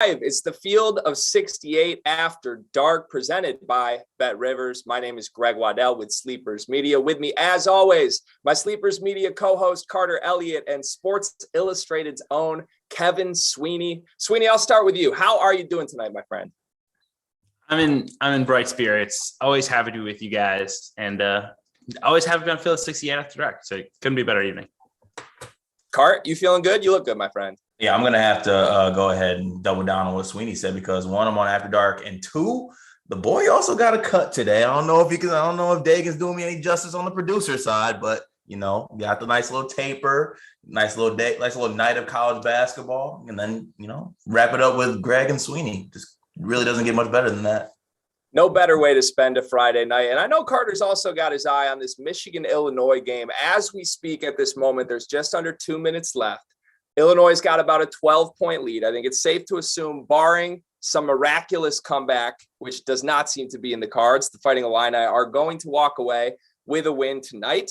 It's the Field of 68 After Dark, presented by Bet Rivers. My name is Greg Waddell with Sleepers Media. With me, as always, my Sleepers Media co-host Carter Elliott and Sports Illustrated's own Kevin Sweeney. Sweeney, I'll start with you. How are you doing tonight, my friend? I'm in bright spirits. Always happy to be with you guys, and always happy to be on Field of 68 After Dark. So it couldn't be a better evening. Cart, you feeling good? You look good, my friend. Yeah, I'm going to have to go ahead and double down on what Sweeney said, because one, I'm on After Dark, and two, the boy also got a cut today. I don't know if Dagan's doing me any justice on the producer side, but got the nice little taper, nice little night of college basketball, and then, wrap it up with Greg and Sweeney. Just really doesn't get much better than that. No better way to spend a Friday night. And I know Carter's also got his eye on this Michigan-Illinois game. As we speak at this moment, there's just under 2 minutes left. Illinois got about a 12-point lead. I think it's safe to assume, barring some miraculous comeback, which does not seem to be in the cards, the Fighting Illini are going to walk away with a win tonight.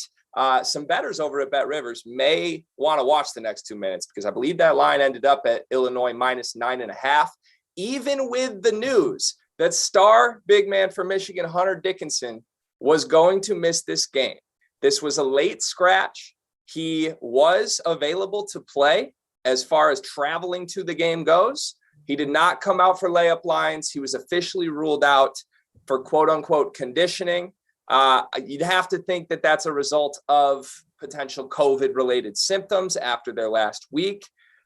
Some bettors over at Bet Rivers may want to watch the next 2 minutes, because I believe that line ended up at Illinois minus 9.5. Even with the news that star big man for Michigan, Hunter Dickinson, was going to miss this game. This was a late scratch. He was available to play as far as traveling to the game goes. He did not come out for layup lines. He was officially ruled out for quote unquote conditioning. You'd have to think that that's a result of potential COVID related symptoms after their last week.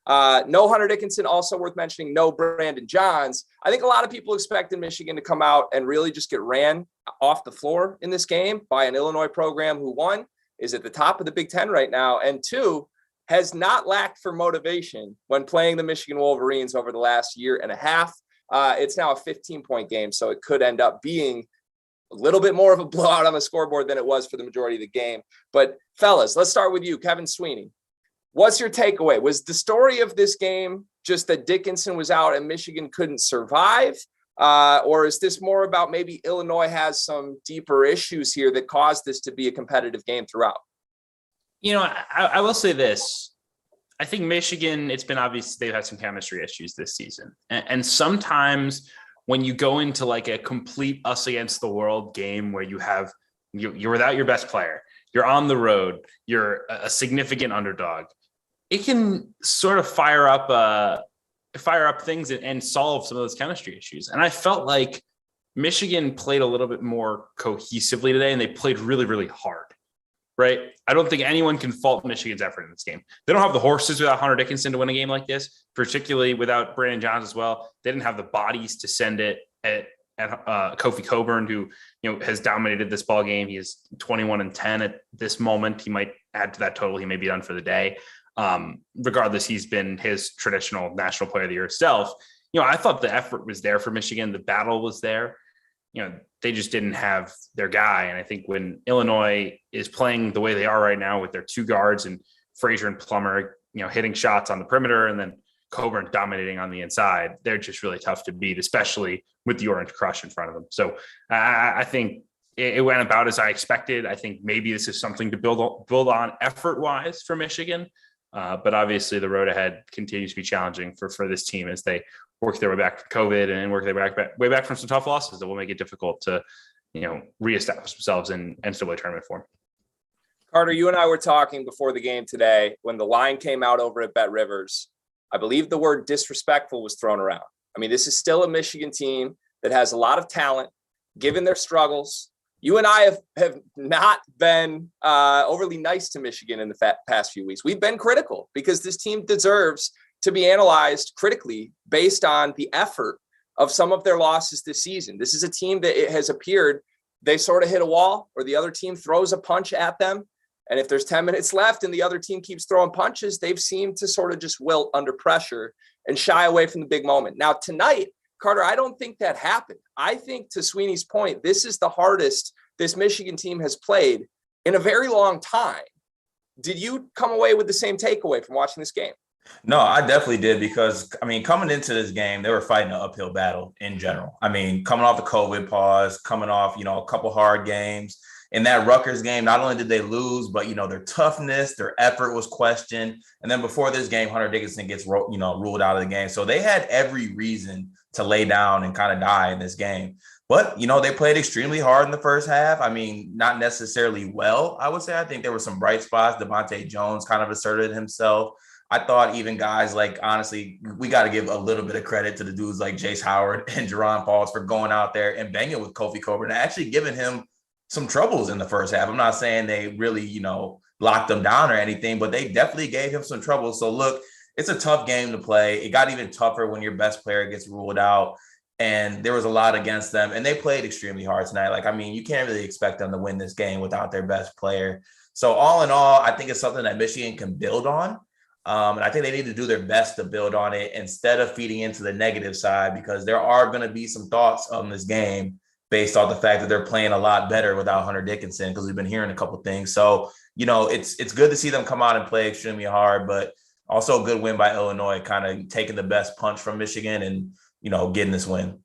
No Hunter Dickinson, also worth mentioning, no Brandon Johns. I think a lot of people expected Michigan to come out and really just get ran off the floor in this game by an Illinois program who, one, is at the top of the Big Ten right now, and two, has not lacked for motivation when playing the Michigan Wolverines over the last year and a half. It's now a 15-point game, so it could end up being a little bit more of a blowout on the scoreboard than it was for the majority of the game. But fellas, let's start with you, Kevin Sweeney. What's your takeaway? Was the story of this game just that Dickinson was out and Michigan couldn't survive? Or is this more about maybe Illinois has some deeper issues here that caused this to be a competitive game throughout? I will say this. I think Michigan, it's been obvious they've had some chemistry issues this season. And sometimes when you go into like a complete us against the world game where you're without your best player, you're on the road, you're a significant underdog, it can sort of fire up things and solve some of those chemistry issues. And I felt like Michigan played a little bit more cohesively today, and they played really, really hard, right? I don't think anyone can fault Michigan's effort in this game. They don't have the horses without Hunter Dickinson to win a game like this, particularly without Brandon Johns as well. They didn't have the bodies to send it at Kofi Coburn, who has dominated this ball game. He is 21-10 at this moment. He might add to that total. He may be done for the day. Regardless, he's been his traditional National Player of the Year self. I thought the effort was there for Michigan. The battle was there. They just didn't have their guy. And I think when Illinois is playing the way they are right now with their two guards and Frazier and Plummer, hitting shots on the perimeter, and then Coburn dominating on the inside, they're just really tough to beat, especially with the Orange Crush in front of them. So I think it went about as I expected. I think maybe this is something to build on effort-wise for Michigan. But obviously the road ahead continues to be challenging for this team as they work their way back from COVID and work their way back from some tough losses that will make it difficult to, reestablish themselves in NCAA tournament form. Carter, you and I were talking before the game today when the line came out over at Bet Rivers. I believe the word disrespectful was thrown around. I mean, this is still a Michigan team that has a lot of talent, given their struggles. You and I have not been overly nice to Michigan in the past few weeks. We've been critical because this team deserves to be analyzed critically based on the effort of some of their losses this season. This is a team that it has appeared they sort of hit a wall, or the other team throws a punch at them. And if there's 10 minutes left and the other team keeps throwing punches, they've seemed to sort of just wilt under pressure and shy away from the big moment. Now, tonight, Carter, I don't think that happened. I think, to Sweeney's point, this is the hardest this Michigan team has played in a very long time. Did you come away with the same takeaway from watching this game? No, I definitely did, because, coming into this game, they were fighting an uphill battle in general. Coming off the COVID pause, coming off, a couple hard games. in that Rutgers game, not only did they lose, but, their toughness, their effort was questioned. And then before this game, Hunter Dickinson gets, ruled out of the game. So they had every reason to lay down and kind of die in this game. But, they played extremely hard in the first half. I mean, not necessarily well, I would say. I think there were some bright spots. Devontae Jones kind of asserted himself. I thought even guys like, honestly, we got to give a little bit of credit to the dudes like Jace Howard and Jerron Pauls for going out there and banging with Kofi Coburn and actually giving him some troubles in the first half. I'm not saying they really, locked him down or anything, but they definitely gave him some trouble. So look, it's a tough game to play. It got even tougher when your best player gets ruled out, and there was a lot against them, and they played extremely hard tonight. You can't really expect them to win this game without their best player. So all in all, I think it's something that Michigan can build on. And I think they need to do their best to build on it instead of feeding into the negative side, because there are going to be some thoughts on this game based off the fact that they're playing a lot better without Hunter Dickinson, because we've been hearing a couple of things. So, it's good to see them come out and play extremely hard, but also a good win by Illinois, kind of taking the best punch from Michigan and, getting this win.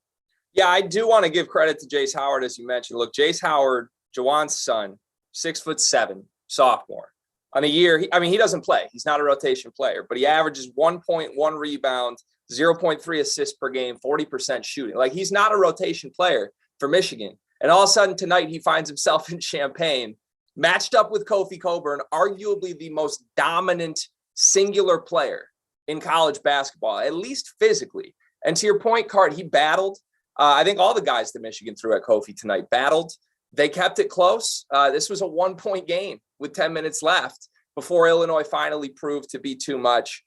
Yeah, I do want to give credit to Jace Howard, as you mentioned. Look, Jace Howard, Jawan's son, 6'7", sophomore. On a year, he doesn't play. He's not a rotation player, but he averages 1.1 rebounds, 0.3 assists per game, 40% shooting. He's not a rotation player for Michigan. And all of a sudden tonight, he finds himself in Champaign, matched up with Kofi Coburn, arguably the most dominant singular player in college basketball, at least physically. And to your point, Cart, he battled. I think all the guys that Michigan threw at Kofi tonight battled. They kept it close. This was a 1-point game with 10 minutes left before Illinois finally proved to be too much.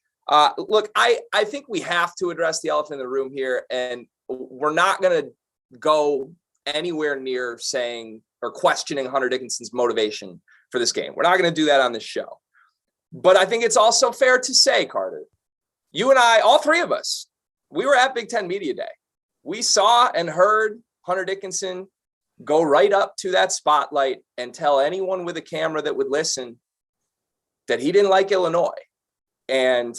Look, I think we have to address the elephant in the room here, and we're not going to go anywhere near saying or questioning Hunter Dickinson's motivation for this game. We're not going to do that on this show. But I think it's also fair to say, Carter, you and I, all three of us, we were at Big Ten Media Day. We saw and heard Hunter Dickinson go right up to that spotlight and tell anyone with a camera that would listen that he didn't like Illinois. And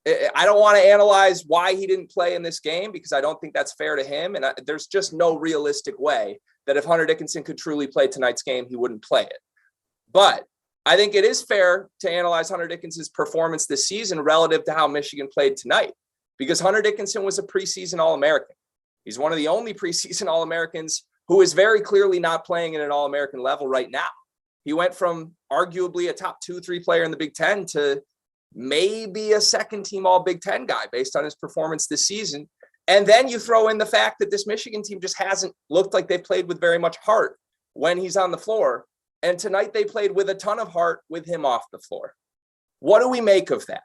I don't want to analyze why he didn't play in this game, because I don't think that's fair to him. And there's just no realistic way that if Hunter Dickinson could truly play tonight's game, he wouldn't play it. But I think it is fair to analyze Hunter Dickinson's performance this season relative to how Michigan played tonight, because Hunter Dickinson was a preseason All-American. He's one of the only preseason All-Americans who is very clearly not playing at an All-American level right now. He went from arguably a top 2-3 player in the Big Ten to maybe a second-team All-Big Ten guy based on his performance this season. And then you throw in the fact that this Michigan team just hasn't looked like they've played with very much heart when he's on the floor. And tonight they played with a ton of heart with him off the floor. What do we make of that?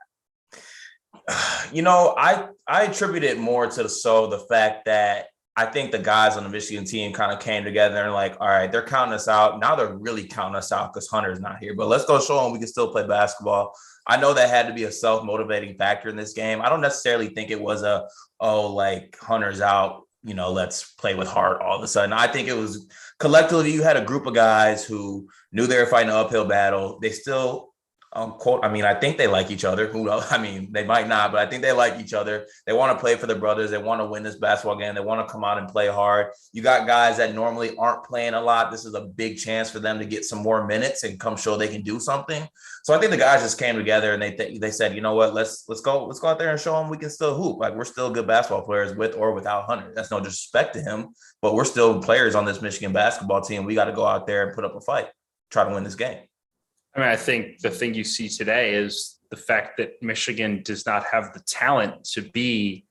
I attribute it more to the fact that I think the guys on the Michigan team kind of came together and all right, they're counting us out. Now they're really counting us out because Hunter's not here. But let's go show them we can still play basketball. I know that had to be a self-motivating factor in this game. I don't necessarily think it was Hunter's out, let's play with heart all of a sudden. I think it was collectively, you had a group of guys who knew they were fighting an uphill battle. They still, I think they like each other. Who knows? They might not, but I think they like each other. They want to play for their brothers. They want to win this basketball game. They want to come out and play hard. You got guys that normally aren't playing a lot. This is a big chance for them to get some more minutes and come show they can do something. So I think the guys just came together and they said, you know what, let's go out there and show them we can still hoop. We're still good basketball players with or without Hunter. That's no disrespect to him, but we're still players on this Michigan basketball team. We got to go out there and put up a fight, try to win this game. I think the thing you see today is the fact that Michigan does not have the talent to be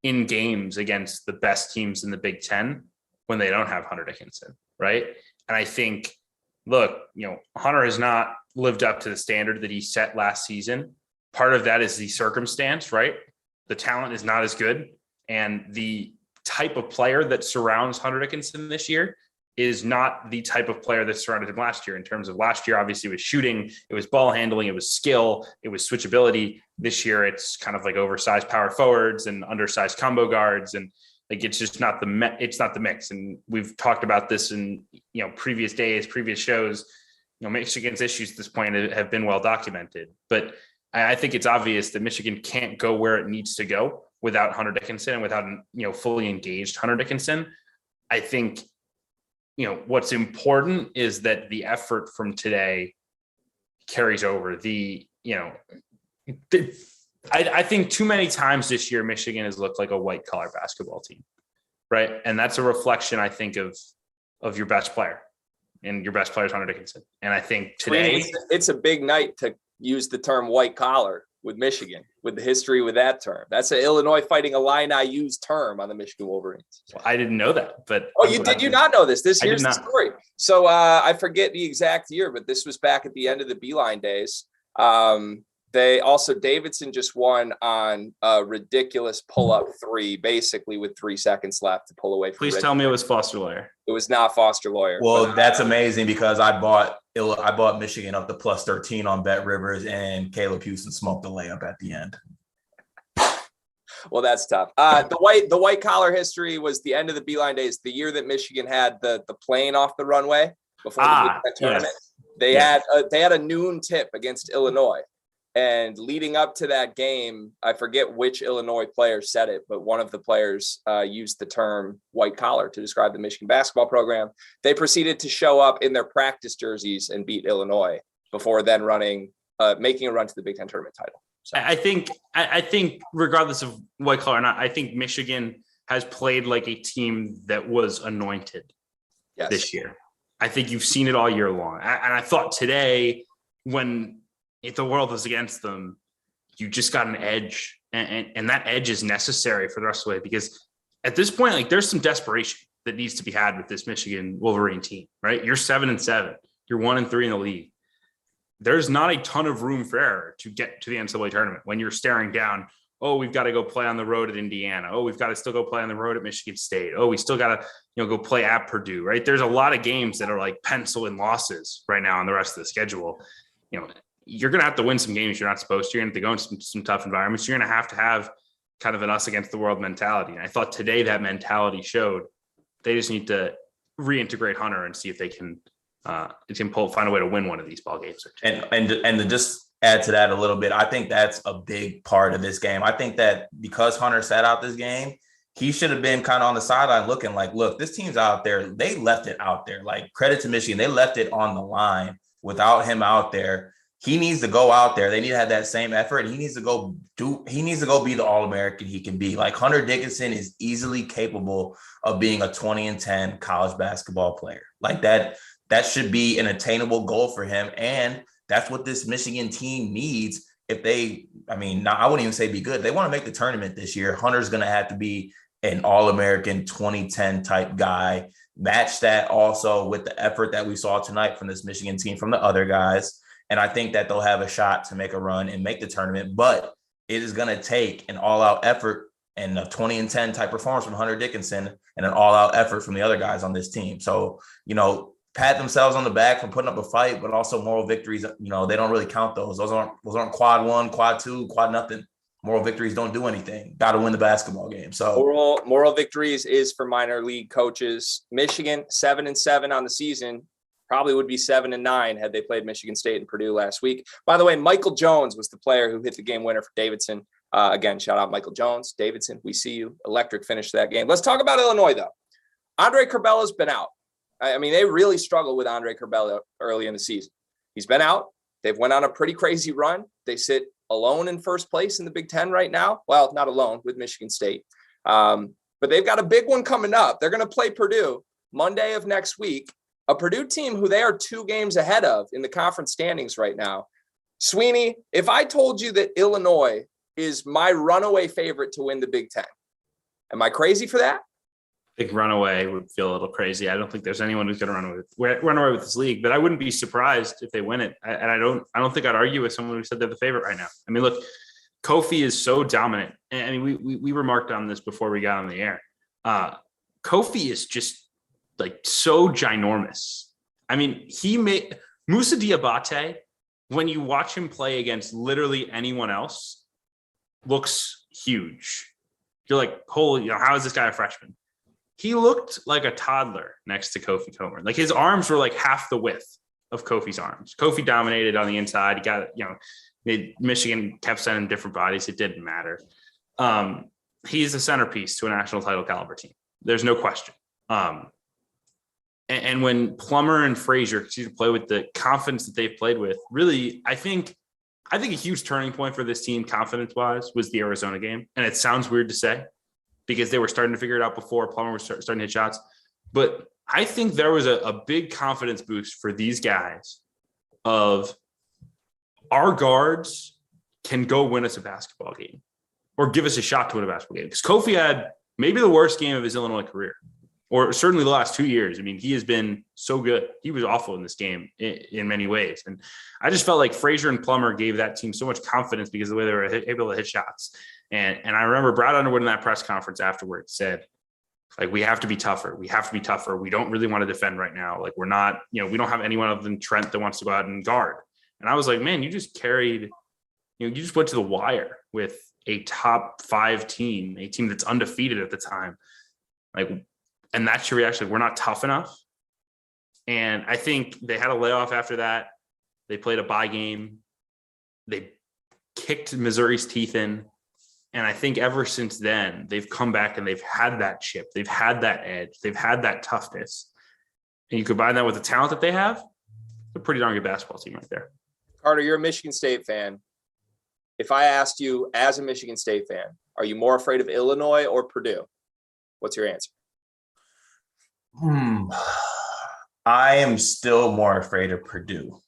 in games against the best teams in the Big Ten when they don't have Hunter Dickinson, right? And I think, Hunter has not lived up to the standard that he set last season. Part of that is the circumstance, right? The talent is not as good. And the type of player that surrounds Hunter Dickinson this year is not the type of player that surrounded him last year. In terms of last year, obviously it was shooting, it was ball handling, it was skill, it was switchability. This year, it's kind of like oversized power forwards and undersized combo guards. And it's just not it's not the mix. And we've talked about this in, previous days, previous shows. Michigan's issues at this point have been well documented, but I think it's obvious that Michigan can't go where it needs to go without Hunter Dickinson and without, fully engaged Hunter Dickinson. I think what's important is that the effort from today carries over. I think too many times this year, Michigan has looked like a white collar basketball team, right? And that's a reflection, I think, of your best player, and your best player is Hunter Dickinson. And I think today it's a big night to use the term white collar with Michigan, with the history with that term. That's an Illinois Fighting Illini used term on the Michigan Wolverines. Well, I didn't know that, but did you not know this? Here's the story. So I forget the exact year, but this was back at the end of the Beeline days. Davidson just won on a ridiculous pull-up three, basically with 3 seconds left to pull away from. Please tell me it was Foster Loyer. It was not Foster Loyer. Well, that's amazing, because I bought Michigan up to +13 on Bet Rivers, and Caleb Houston smoked the layup at the end. Well, that's tough. The white collar history was the end of the Beeline days, the year that Michigan had the plane off the runway before the Big Ten tournament. Yes. They had a noon tip against Illinois. And leading up to that game, I forget which Illinois player said it, but one of the players used the term white collar to describe the Michigan basketball program. They proceeded to show up in their practice jerseys and beat Illinois before then making a run to the Big Ten tournament title. So. I think regardless of white collar or not, I think Michigan has played like a team that was anointed this year. I think you've seen it all year long. And I thought today, if the world was against them, you just got an edge, and that edge is necessary for the rest of the way, because at this point, like, there's some desperation that needs to be had with this Michigan Wolverine team, right? You're 7-7, you're 1-3 in the league. There's not a ton of room for error to get to the NCAA tournament when you're staring down, oh, we've got to go play on the road at Indiana. Oh, we've got to still go play on the road at Michigan State. Oh, we still got to, go play at Purdue, right? There's a lot of games that are like pencil in losses right now on the rest of the schedule. You're going to have to win some games you're not supposed to. You're going to have to go into some tough environments. You're going to have kind of an us against the world mentality. And I thought today that mentality showed. They just need to reintegrate Hunter and see if they can find a way to win one of these ball games. And to just add to that a little bit, I think that's a big part of this game. I think that because Hunter sat out this game, he should have been kind of on the sideline looking like, look, this team's out there. They left it out there. Like, credit to Michigan. They left it on the line without him out there. He needs to go out there. They need to have that same effort. He needs to go be the All-American he can be. Like, Hunter Dickinson is easily capable of being a 20-10 college basketball player. Like, that should be an attainable goal for him. And that's what this Michigan team needs. I wouldn't even say be good. They want to make the tournament this year. Hunter's going to have to be an All-American 2010 type guy. Match that also with the effort that we saw tonight from this Michigan team, from the other guys. And I think that they'll have a shot to make a run and make the tournament, but it is going to take an all-out effort and a 20-10 type performance from Hunter Dickinson and an all-out effort from the other guys on this team. So, pat themselves on the back for putting up a fight, but also moral victories, they don't really count those. Those aren't quad 1, quad 2, quad nothing. Moral victories don't do anything. Got to win the basketball game. So moral victories is for minor league coaches. Michigan 7-7 on the season. Probably would be 7-9 had they played Michigan State and Purdue last week. By the way, Michael Jones was the player who hit the game winner for Davidson. Again, shout out Michael Jones. Davidson, we see you. Electric finish to that game. Let's talk about Illinois, though. Andre Curbelo's been out. They really struggled with Andre Curbelo early in the season. He's been out. They've went on a pretty crazy run. They sit alone in first place in the Big Ten right now. Well, not alone, with Michigan State. But they've got a big one coming up. They're going to play Purdue Monday of next week. A Purdue team who they are 2 games ahead of in the conference standings right now. Sweeney, if I told you that Illinois is my runaway favorite to win the Big Ten, am I crazy for that? I think runaway would feel a little crazy. I don't think there's anyone who's going to run away with this league, but I wouldn't be surprised if they win it. And I don't think I'd argue with someone who said they're the favorite right now. Look, Kofi is so dominant. And we remarked on this before we got on the air. Kofi is just like so ginormous. He made Moussa Diabate, when you watch him play against literally anyone else, looks huge. You're like, holy, how is this guy a freshman? He looked like a toddler next to Kofi Comer. Like, his arms were like half the width of Kofi's arms. Kofi dominated on the inside. He got, Michigan kept sending different bodies. It didn't matter. He's a centerpiece to a national title caliber team. There's no question. And when Plummer and Frazier play with the confidence that they've played with, really, I think a huge turning point for this team, confidence-wise, was the Arizona game. And it sounds weird to say because they were starting to figure it out before Plummer was starting to hit shots. But I think there was a big confidence boost for these guys of our guards can go win us a basketball game or give us a shot to win a basketball game. Because Kofi had maybe the worst game of his Illinois career, or certainly the last 2 years. I mean, he has been so good. He was awful in this game in many ways. And I just felt like Frazier and Plummer gave that team so much confidence because of the way they were able to hit shots. And I remember Brad Underwood in that press conference afterwards said, like, we have to be tougher. We have to be tougher. We don't really want to defend right now. Like, we're not, we don't have anyone other than Trent that wants to go out and guard. And I was like, man, you just carried, you just went to the wire with a top 5 team, a team that's undefeated at the time. Like, and that's your reaction. We're not tough enough. And I think they had a layoff after that. They played a bye game. They kicked Missouri's teeth in. And I think ever since then, they've come back and they've had that chip. They've had that edge. They've had that toughness. And you combine that with the talent that they have, a pretty darn good basketball team right there. Carter, you're a Michigan State fan. If I asked you as a Michigan State fan, are you more afraid of Illinois or Purdue? What's your answer? I am still more afraid of Purdue.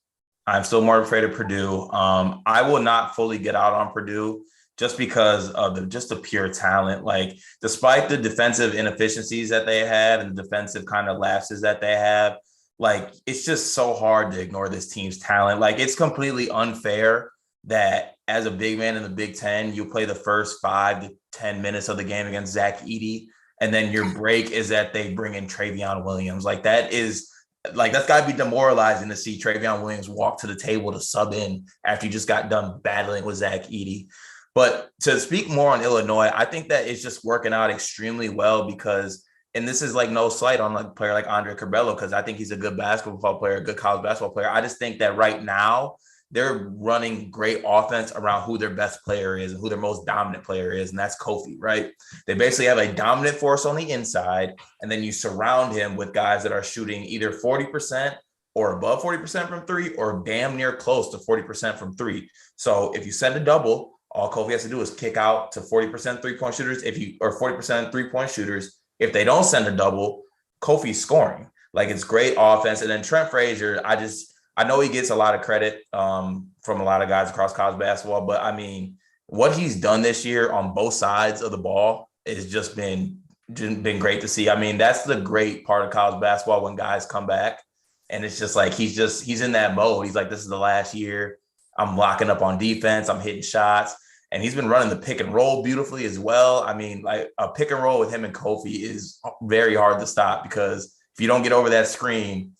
I'm still more afraid of Purdue. I will not fully get out on Purdue just because of the pure talent. Like, despite the defensive inefficiencies that they had and the defensive kind of lapses that they have, like, it's just so hard to ignore this team's talent. Like, it's completely unfair that as a big man in the Big Ten, you play the first 5 to 10 minutes of the game against Zach Edey, and then your break is that they bring in Travion Williams. Like, that's got to be demoralizing to see Travion Williams walk to the table to sub in after you just got done battling with Zach Edey. But to speak more on Illinois, I think that it's just working out extremely well because, and this is like no slight on a player like Andre Curbelo, because I think he's a good basketball player, a good college basketball player. I just think that right now they're running great offense around who their best player is and who their most dominant player is, and that's Kofi, right? They basically have a dominant force on the inside, and then you surround him with guys that are shooting either 40% or above 40% from 3 or damn near close to 40% from 3. So if you send a double, all Kofi has to do is kick out to 40% three-point shooters or 40% three-point shooters. If they don't send a double, Kofi's scoring. Like, it's great offense. And then Trent Frazier, I know he gets a lot of credit from a lot of guys across college basketball, but I mean, what he's done this year on both sides of the ball has just been great to see. I mean, that's the great part of college basketball when guys come back, and it's just like he's in that mode. He's like, this is the last year. I'm locking up on defense. I'm hitting shots. And he's been running the pick and roll beautifully as well. I mean, like, a pick and roll with him and Kofi is very hard to stop because if you don't get over that screen,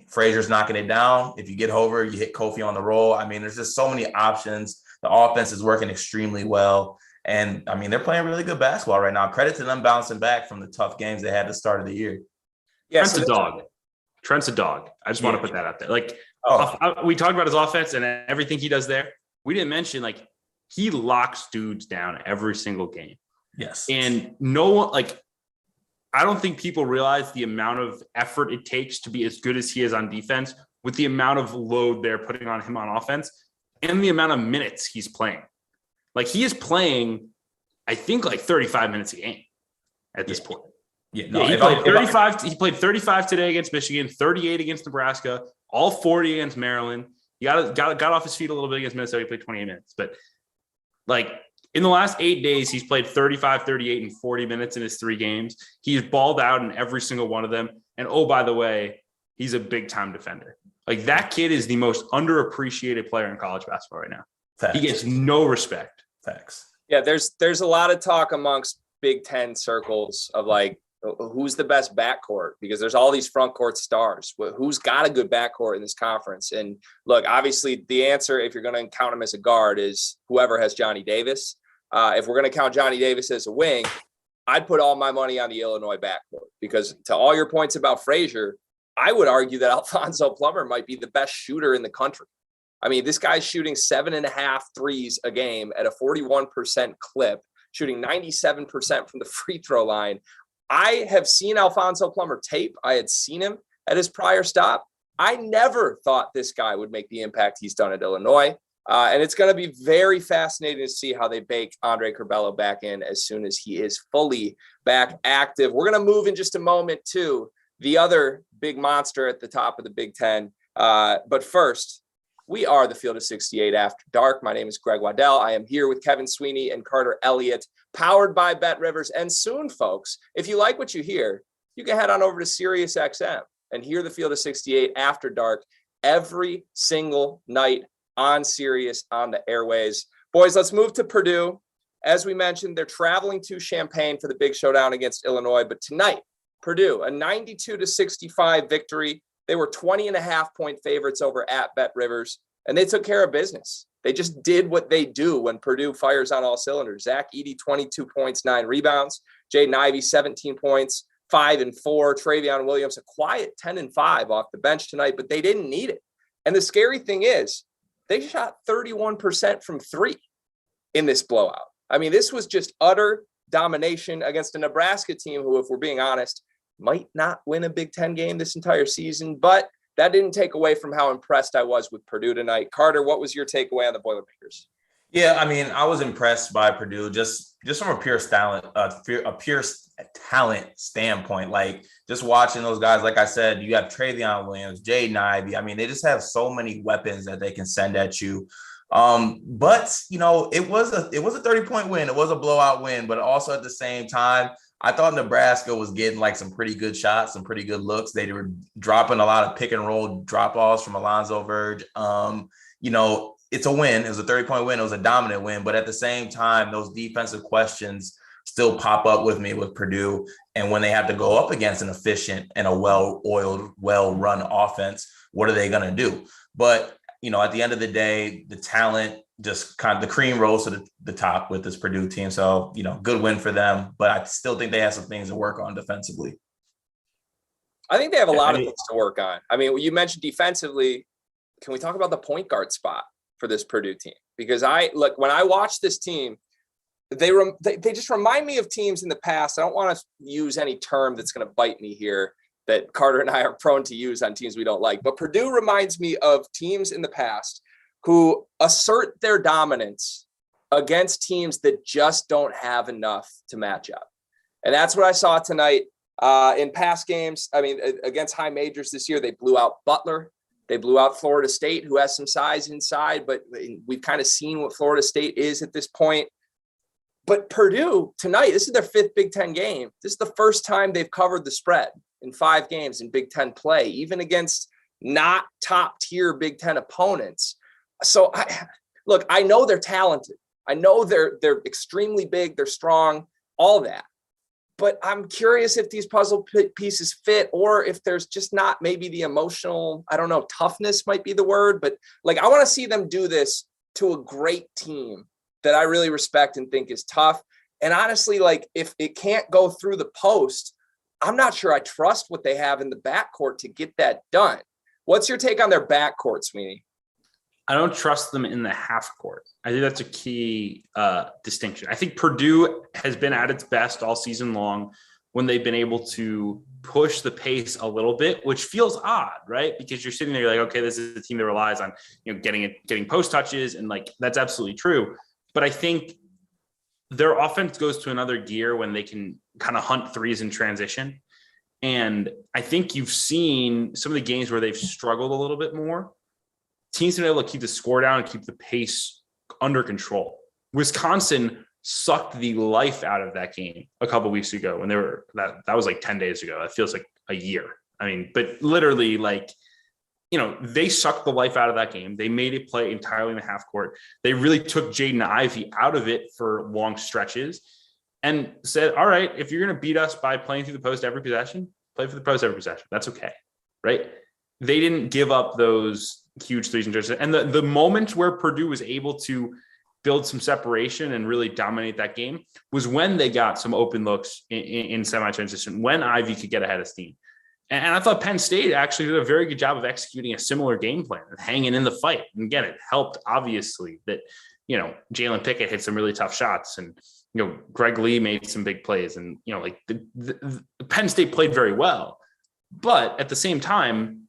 Frazier's knocking it down. If you get over, you hit Kofi on the roll. I mean, there's just so many options. The offense is working extremely well. And, I mean, they're playing really good basketball right now. Credit to them bouncing back from the tough games they had at the start of the year. Yeah, Trent's a dog. Trent's a dog. I just want to put that out there. Like, we talked about his offense and everything he does there. We didn't mention, like, he locks dudes down every single game. Yes. And no one, like, I don't think people realize the amount of effort it takes to be as good as he is on defense with the amount of load they're putting on him on offense and the amount of minutes he's playing. Like, he is playing, I think, like 35 minutes a game at this point. Yeah, no, he played 35. He played 35 today against Michigan, 38 against Nebraska, all 40 against Maryland. He got off his feet a little bit against Minnesota. He played 28 minutes, but like, in the last 8 days, he's played 35, 38, and 40 minutes in his 3 games. He's balled out in every single one of them. And, oh, by the way, he's a big-time defender. Like, that kid is the most underappreciated player in college basketball right now. Facts. He gets no respect. Facts. Yeah, there's a lot of talk amongst Big Ten circles of, like, who's the best backcourt, because there's all these front court stars. Who's got a good backcourt in this conference? And look, obviously the answer, if you're going to count him as a guard, is whoever has Johnny Davis. If we're going to count Johnny Davis as a wing, I'd put all my money on the Illinois backcourt, because to all your points about Frazier, I would argue that Alfonso Plummer might be the best shooter in the country. I mean, this guy's shooting 7.5 threes a game at a 41% clip, shooting 97% from the free throw line. I have seen Alfonso Plummer tape. I had seen him at his prior stop. I never thought this guy would make the impact he's done at Illinois. And it's going to be very fascinating to see how they bake Andre Curbelo back in as soon as he is fully back active. We're going to move in just a moment to the other big monster at the top of the Big Ten. But first, we are the Field of 68 After Dark. My name is Greg Waddell. I am here with Kevin Sweeney and Carter Elliott, powered by Bet Rivers. And soon, folks, if you like what you hear, you can head on over to SiriusXM and hear the Field of 68 After Dark every single night on Sirius on the airways. Boys, let's move to Purdue. As we mentioned, they're traveling to Champaign for the big showdown against Illinois. But tonight, Purdue, a 92-65 victory. They were 20.5-point favorites over at Bet Rivers, and they took care of business. They just did what they do when Purdue fires on all cylinders. Zach Edey, 22 points, 9 rebounds. Jaden Ivey, 17 points, 5 and 4. Travion Williams, a quiet 10 and 5 off the bench tonight, but they didn't need it. And the scary thing is, they shot 31% from three in this blowout. I mean, this was just utter domination against a Nebraska team who, if we're being honest, might not win a Big Ten game this entire season, but that didn't take away from how impressed I was with Purdue tonight. Carter, what was your takeaway on the Boilermakers? Yeah, I mean, I was impressed by Purdue just from a pure talent standpoint. Like, just watching those guys, like I said, you have Travion Williams, Jaden Ivey. I mean, they just have so many weapons that they can send at you. But you know, it was a 30-point win. It was a blowout win, but also at the same time, I thought Nebraska was getting like some pretty good shots, some pretty good looks. They were dropping a lot of pick and roll drop-offs from Alonzo Verge. You know, it's a win. It was a 30-point win. It was a dominant win. But at the same time, those defensive questions still pop up with me with Purdue. And when they have to go up against an efficient and a well-oiled, well-run offense, what are they going to do? But, you know, at the end of the day, the talent just kind of the cream rose to the top with this Purdue team. So, you know, good win for them. But I still think they have some things to work on defensively. I think they have a lot of things to work on. I mean, you mentioned defensively. Can we talk about the point guard spot for this Purdue team? Because when I watch this team, they just remind me of teams in the past. I don't want to use any term that's going to bite me here that Carter and I are prone to use on teams we don't like. But Purdue reminds me of teams in the past who assert their dominance against teams that just don't have enough to match up. And that's what I saw tonight in past games. I mean, against high majors this year, they blew out Butler. They blew out Florida State, who has some size inside, but we've kind of seen what Florida State is at this point. But Purdue tonight, this is their 5th Big Ten game. This is the first time they've covered the spread in 5 games in Big Ten play, even against not top tier Big Ten opponents. So I know they're talented. I know they're extremely big. They're strong, all that. But I'm curious if these puzzle pieces fit, or if there's just not maybe the emotional, I don't know, toughness might be the word, but like, I want to see them do this to a great team that I really respect and think is tough. And honestly, like, if it can't go through the post, I'm not sure I trust what they have in the backcourt to get that done. What's your take on their backcourt, Sweeney? I don't trust them in the half court. I think that's a key distinction. I think Purdue has been at its best all season long when they've been able to push the pace a little bit, which feels odd, right? Because you're sitting there, you're like, okay, this is a team that relies on, you know, getting post touches, and like, that's absolutely true. But I think their offense goes to another gear when they can kind of hunt threes in transition. And I think you've seen some of the games where they've struggled a little bit more. Teams have been able to keep the score down and keep the pace under control. Wisconsin sucked the life out of that game a couple of weeks ago when they were that was like 10 days ago. That feels like a year. I mean, but literally, like, you know, they sucked the life out of that game. They made it play entirely in the half court. They really took Jaden Ivey out of it for long stretches and said, all right, if you're going to beat us by playing through the post every possession, play for the post every possession. That's okay. Right. They didn't give up those huge threes and transition. And the moment where Purdue was able to build some separation and really dominate that game was when they got some open looks in semi-transition, when Ivy could get ahead of steam. And I thought Penn State actually did a very good job of executing a similar game plan and hanging in the fight. And again, it helped, obviously, that, you know, Jalen Pickett hit some really tough shots, and, you know, Greg Lee made some big plays, and, you know, like the Penn State played very well. But at the same time,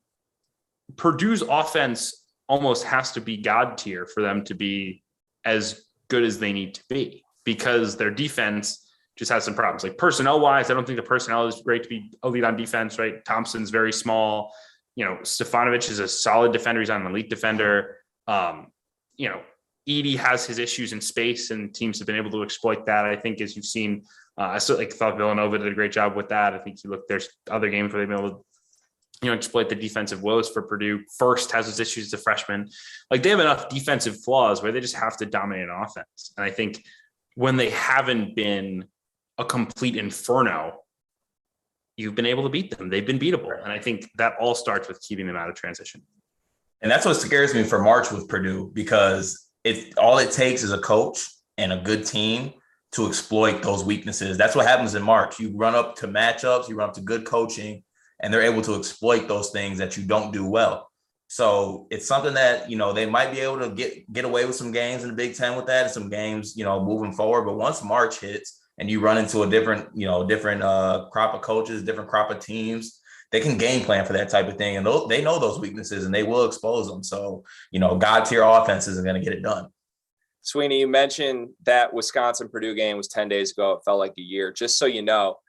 Purdue's offense almost has to be God tier for them to be as good as they need to be, because their defense just has some problems. Like personnel wise, I don't think the personnel is great to be elite on defense, right? Thompson's very small. Stefanovic is a solid defender. He's an elite defender. Edey has his issues in space, and teams have been able to exploit that. I think, as you've seen, I certainly thought Villanova did a great job with that. I think there's other games where they've been able to, exploit the defensive woes for Purdue. First has his issues as a freshman. Like, they have enough defensive flaws where they just have to dominate an offense. And I think when they haven't been a complete inferno, you've been able to beat them. They've been beatable. And I think that all starts with keeping them out of transition. And that's what scares me for March with Purdue, because all it takes is a coach and a good team to exploit those weaknesses. That's what happens in March. You run up to matchups, you run up to good coaching, and they're able to exploit those things that you don't do well. So it's something that, they might be able to get away with some games in the Big Ten with that, and some games, moving forward. But once March hits and you run into a different crop of coaches, different crop of teams, they can game plan for that type of thing. And they know those weaknesses, and they will expose them. So, God tier offenses are going to get it done. Sweeney, you mentioned that Wisconsin-Purdue game was 10 days ago. It felt like a year. Just so you know,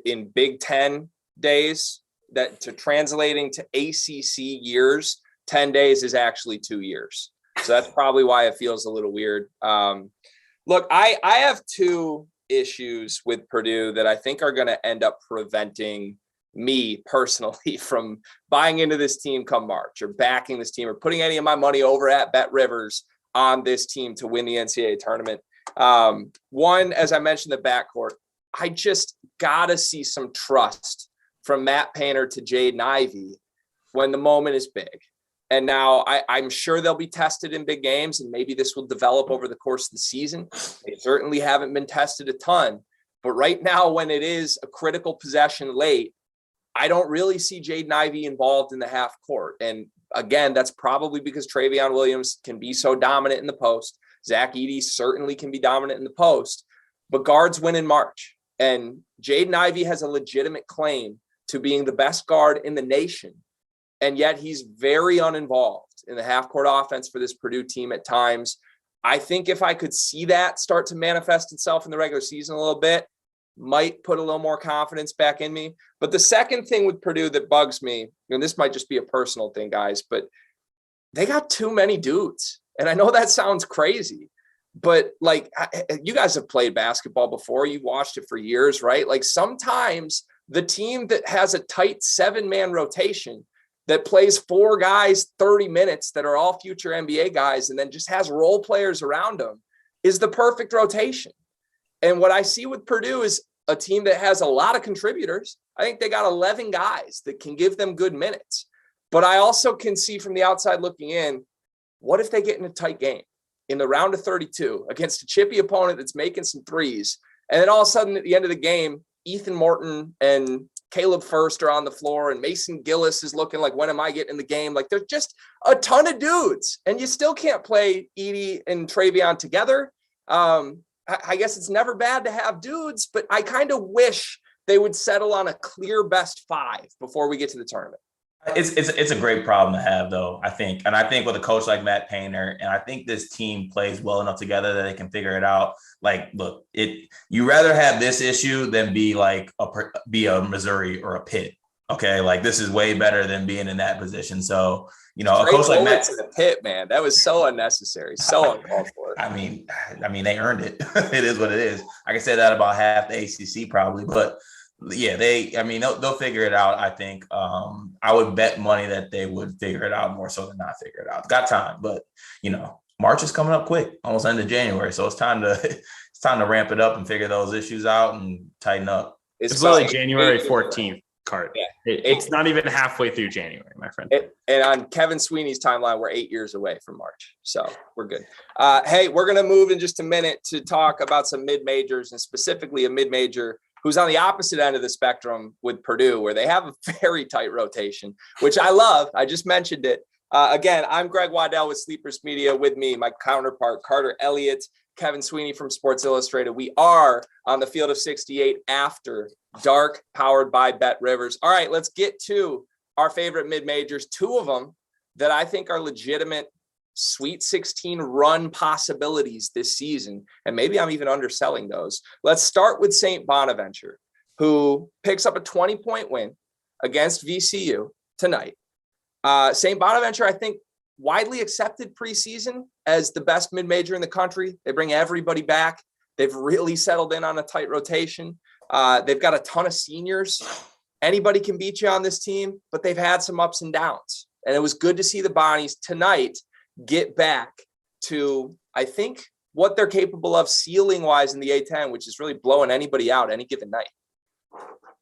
in Big Ten days, that to translating to ACC years, 10 days is actually 2 years. So that's probably why it feels a little weird. Look, I have two issues with Purdue that I think are going to end up preventing me personally from buying into this team come March, or backing this team, or putting any of my money over at Bet Rivers on this team to win the NCAA tournament. One, as I mentioned, the backcourt, I just got to see some trust from Matt Painter to Jaden Ivey when the moment is big. And now I'm sure they'll be tested in big games, and maybe this will develop over the course of the season. They certainly haven't been tested a ton. But right now, when it is a critical possession late, I don't really see Jaden Ivey involved in the half court. And again, that's probably because Travion Williams can be so dominant in the post. Zach Edey certainly can be dominant in the post. But guards win in March. And Jaden Ivey has a legitimate claim to being the best guard in the nation. And yet he's very uninvolved in the half-court offense for this Purdue team at times. I think if I could see that start to manifest itself in the regular season a little bit, might put a little more confidence back in me. But the second thing with Purdue that bugs me, and this might just be a personal thing, guys, but they got too many dudes. And I know that sounds crazy, but like, you guys have played basketball before. You've watched it for years, right? Like, sometimes the team that has a tight 7-man rotation that plays 4 guys 30 minutes that are all future NBA guys, and then just has role players around them, is the perfect rotation. And what I see with Purdue is a team that has a lot of contributors. I think they got 11 guys that can give them good minutes. But I also can see from the outside looking in, what if they get in a tight game in the round of 32 against a chippy opponent that's making some threes, and then all of a sudden at the end of the game, Ethan Morton and Caleb First are on the floor, and Mason Gillis is looking like, when am I getting in the game? Like, there's just a ton of dudes, and you still can't play Edey and Travion together. I guess it's never bad to have dudes, but I kind of wish they would settle on a clear best 5 before we get to the tournament. It's a great problem to have, though, I think. And I think with a coach like Matt Painter, and I think this team plays well enough together that they can figure it out. Like, look, you rather have this issue than be a Missouri or a Pitt. Okay, like, this is way better than being in that position. So, a coach like Matt to the Pitt, man, that was so unnecessary, so uncalled for. I mean, they earned it. It is what it is. I can say that about half the ACC probably, but yeah, they'll figure it out. I think I would bet money that they would figure it out more so than not figure it out. Got time, but March is coming up quick, almost end of January, so it's time to ramp it up and figure those issues out and tighten up. It's literally January 14th. Card. Yeah. It's not even halfway through January, my friend. And on Kevin Sweeney's timeline, we're 8 years away from March. So we're good. Hey, we're going to move in just a minute to talk about some mid-majors, and specifically a mid-major who's on the opposite end of the spectrum with Purdue, where they have a very tight rotation, which I love. I just mentioned it. Again, I'm Greg Waddell with Sleepers Media. With me, my counterpart, Carter Elliott. Kevin Sweeney from Sports Illustrated. We are on the field of 68 after dark, powered by Bet Rivers. All right, let's get to our favorite mid-majors, two of them that I think are legitimate Sweet 16 run possibilities this season. And maybe I'm even underselling those. Let's start with St. Bonaventure, who picks up a 20-point win against VCU tonight. St. Bonaventure, I think, widely accepted preseason as the best mid-major in the country. They bring everybody back. They've really settled in on a tight rotation. They've got a ton of seniors. Anybody can beat you on this team, but they've had some ups and downs. And it was good to see the Bonnies tonight get back to, I think, what they're capable of ceiling-wise in the A-10, which is really blowing anybody out any given night.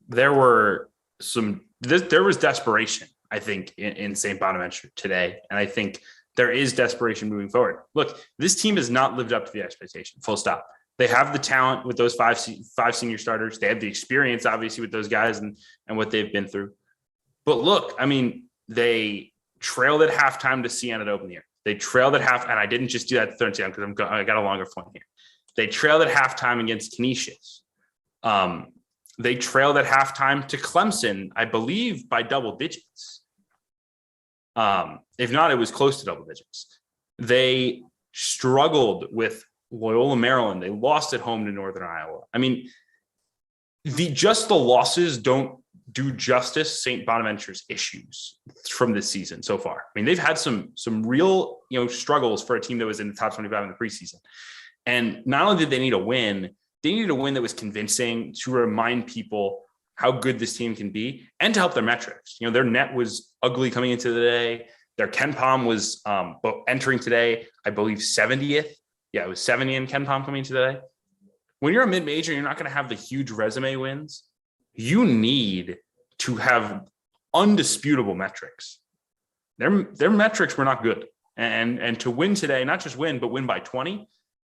There was desperation, I think, in St. Bonaventure today. And I think there is desperation moving forward. Look, this team has not lived up to the expectation, full stop. They have the talent with those five senior starters. They have the experience, obviously, with those guys and what they've been through. But look, I mean, they trailed at halftime to Siena to open the year. They trailed at half, and I didn't just do that to third down because I got a longer point here. They trailed at halftime against Canisius. They trailed at halftime to Clemson, I believe, by double digits. If not, it was close to double digits. They struggled with Loyola, Maryland. They lost at home to Northern Iowa. I mean, the losses don't do justice St. Bonaventure's issues from this season so far. I mean, they've had some real, struggles for a team that was in the top 25 in the preseason. And not only did they need a win, they needed a win that was convincing to remind people how good this team can be and to help their metrics. Their net was ugly coming into the day. Their Ken Pom was entering today, I believe 70th. Yeah, it was 70 in Ken Pom coming into the day. When you're a mid-major, you're not going to have the huge resume wins. You need to have undisputable metrics. Their metrics were not good. And to win today, not just win, but win by 20,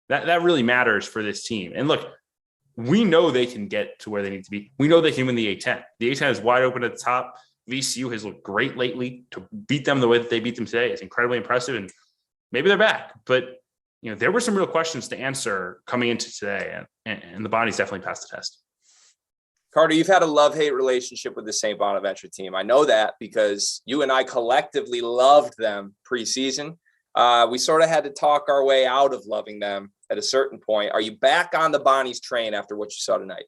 that really matters for this team. And look, we know they can get to where they need to be. We know they can win the A-10. The A-10 is wide open at the top. VCU has looked great lately. To beat them the way that they beat them today is incredibly impressive. And maybe they're back. But, there were some real questions to answer coming into today. And the Bonnies definitely passed the test. Carter, you've had a love-hate relationship with the St. Bonaventure team. I know that because you and I collectively loved them preseason. We sort of had to talk our way out of loving them at a certain point. Are you back on the Bonnies train after what you saw tonight?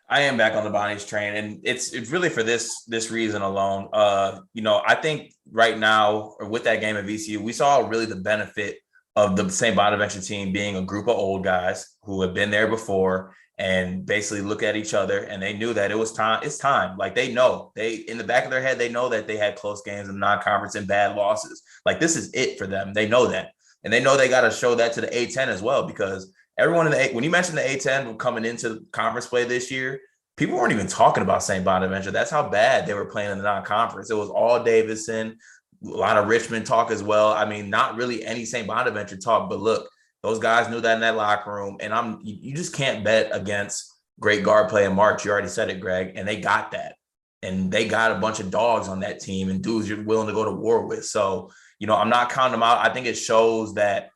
I am back on the Bonnies train, and it's really for this reason alone. I think right now, or with that game at VCU, we saw really the benefit of the St. Bonaventure team being a group of old guys who have been there before and basically look at each other, and they knew that it was time. It's time. Like they know, in the back of their head, they know that they had close games in non-conference and bad losses. Like this is it for them. They know that. And they know they got to show that to the A-10 as well, because everyone when you mentioned the A-10 coming into conference play this year, people weren't even talking about St. Bonaventure. That's how bad they were playing in the non-conference. It was all Davidson, a lot of Richmond talk as well. I mean, not really any St. Bonaventure talk, but look, those guys knew that in that locker room. And you just can't bet against great guard play in March. You already said it, Greg, and they got that. And they got a bunch of dogs on that team and dudes you're willing to go to war with. So, I'm not counting them out. I think it shows that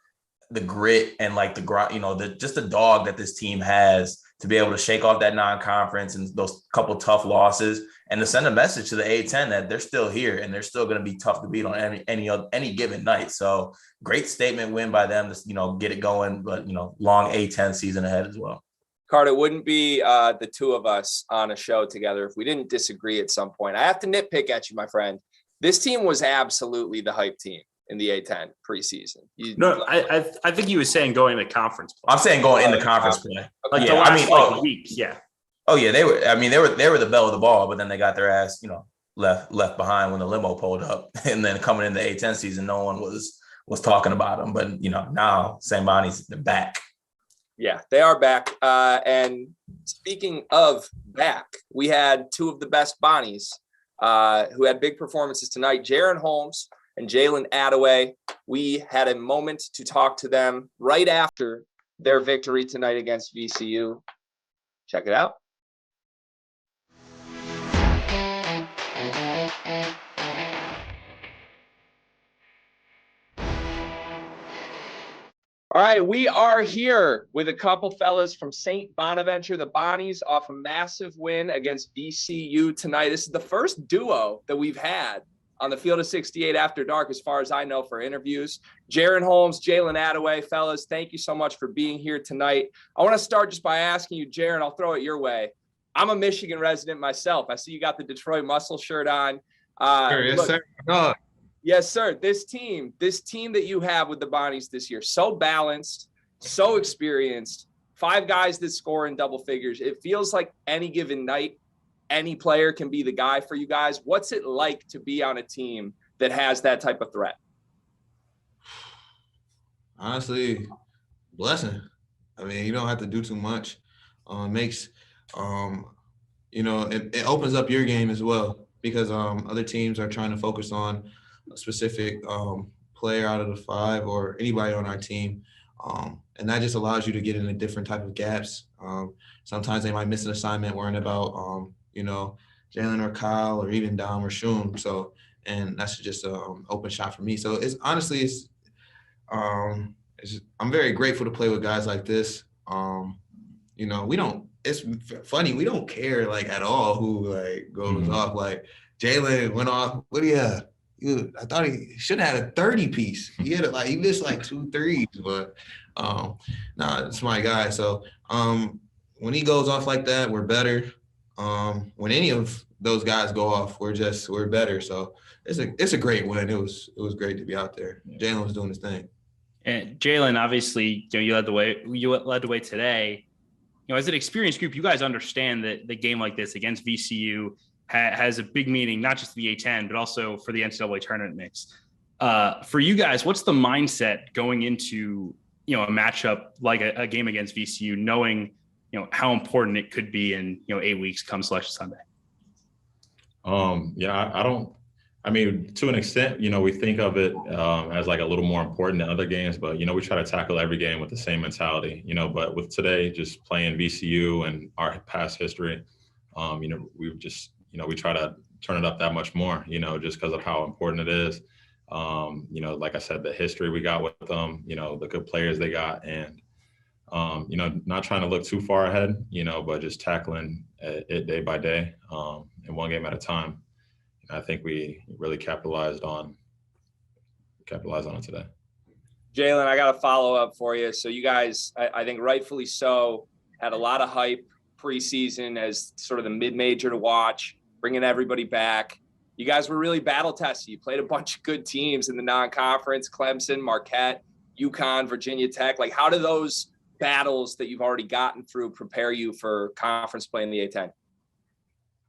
the grit and like the grind, just the dog that this team has to be able to shake off that non-conference and those couple tough losses and to send a message to the A-10 that they're still here and they're still going to be tough to beat on any given night. So great statement win by them to, get it going, but, long A-10 season ahead as well. Carter, it wouldn't be the two of us on a show together if we didn't disagree at some point. I have to nitpick at you, my friend. This team was absolutely the hype team in the A-10 preseason. I think he was saying going to conference play. I'm saying going in the conference play. Like the last week, yeah. Oh yeah, they were the belle of the ball, but then they got their ass, left behind when the limo pulled up. And then coming in the A-10 season, no one was talking about them. But now St. Bonnie's, they're back. Yeah, they are back. And speaking of back, we had two of the best Bonnies who had big performances tonight, Jaron Holmes and Jalen Attaway. We had a moment to talk to them right after their victory tonight against VCU. Check it out. All right, we are here with a couple fellas from St. Bonaventure. The Bonnies off a massive win against VCU tonight. This is the first duo that we've had on the Field of 68 After Dark, as far as I know, for interviews. Jaron Holmes, Jalen Attaway, fellas, thank you so much for being here tonight. I want to start just by asking you, Jaron, I'll throw it your way. I'm a Michigan resident myself. I see you got the Detroit Muscle shirt on. Sure, yes, sir. Oh. Yes, sir. This team that you have with the Bonnies this year, so balanced, so experienced, 5 guys that score in double figures. It feels like any given night, any player can be the guy for you guys. What's it like to be on a team that has that type of threat? Honestly, blessing. I mean, you don't have to do too much. Makes, it opens up your game as well, because other teams are trying to focus on a specific player out of the 5 or anybody on our team. And that just allows you to get into different type of gaps. Sometimes they might miss an assignment worrying about, Jalen or Kyle or even Dom or Shum. So, and that's just an open shot for me. So it's honestly, I'm very grateful to play with guys like this. It's funny. We don't care like at all who like goes off. Like Jalen went off. What do you have? I thought he should have had a 30 piece. He missed like 2 threes, but it's my guy. So when he goes off like that, we're better. When any of those guys go off, we're better. So it's a great win. It was great to be out there. Jalen was doing his thing. And Jalen, obviously, you led the way. You led the way today. As an experienced group, you guys understand that the game like this against VCU has a big meaning, not just for the A10, but also for the NCAA tournament mix. For you guys, what's the mindset going into, a matchup like a game against VCU, knowing, how important it could be in, 8 weeks come Selection Sunday? To an extent, we think of it as like a little more important than other games, but, we try to tackle every game with the same mentality, but with today, just playing VCU and our past history, we try to turn it up that much more, just because of how important it is. Like I said, the history we got with them, the good players they got, and, not trying to look too far ahead, but just tackling it day by day, and one game at a time. I think we really capitalized on it today. Jalen, I got a follow-up for you. So you guys, I think rightfully so, had a lot of hype preseason as sort of the mid-major to watch, bringing everybody back. You guys were really battle-tested. You played a bunch of good teams in the non-conference, Clemson, Marquette, UConn, Virginia Tech. Like, how do those battles that you've already gotten through prepare you for conference play in the A10?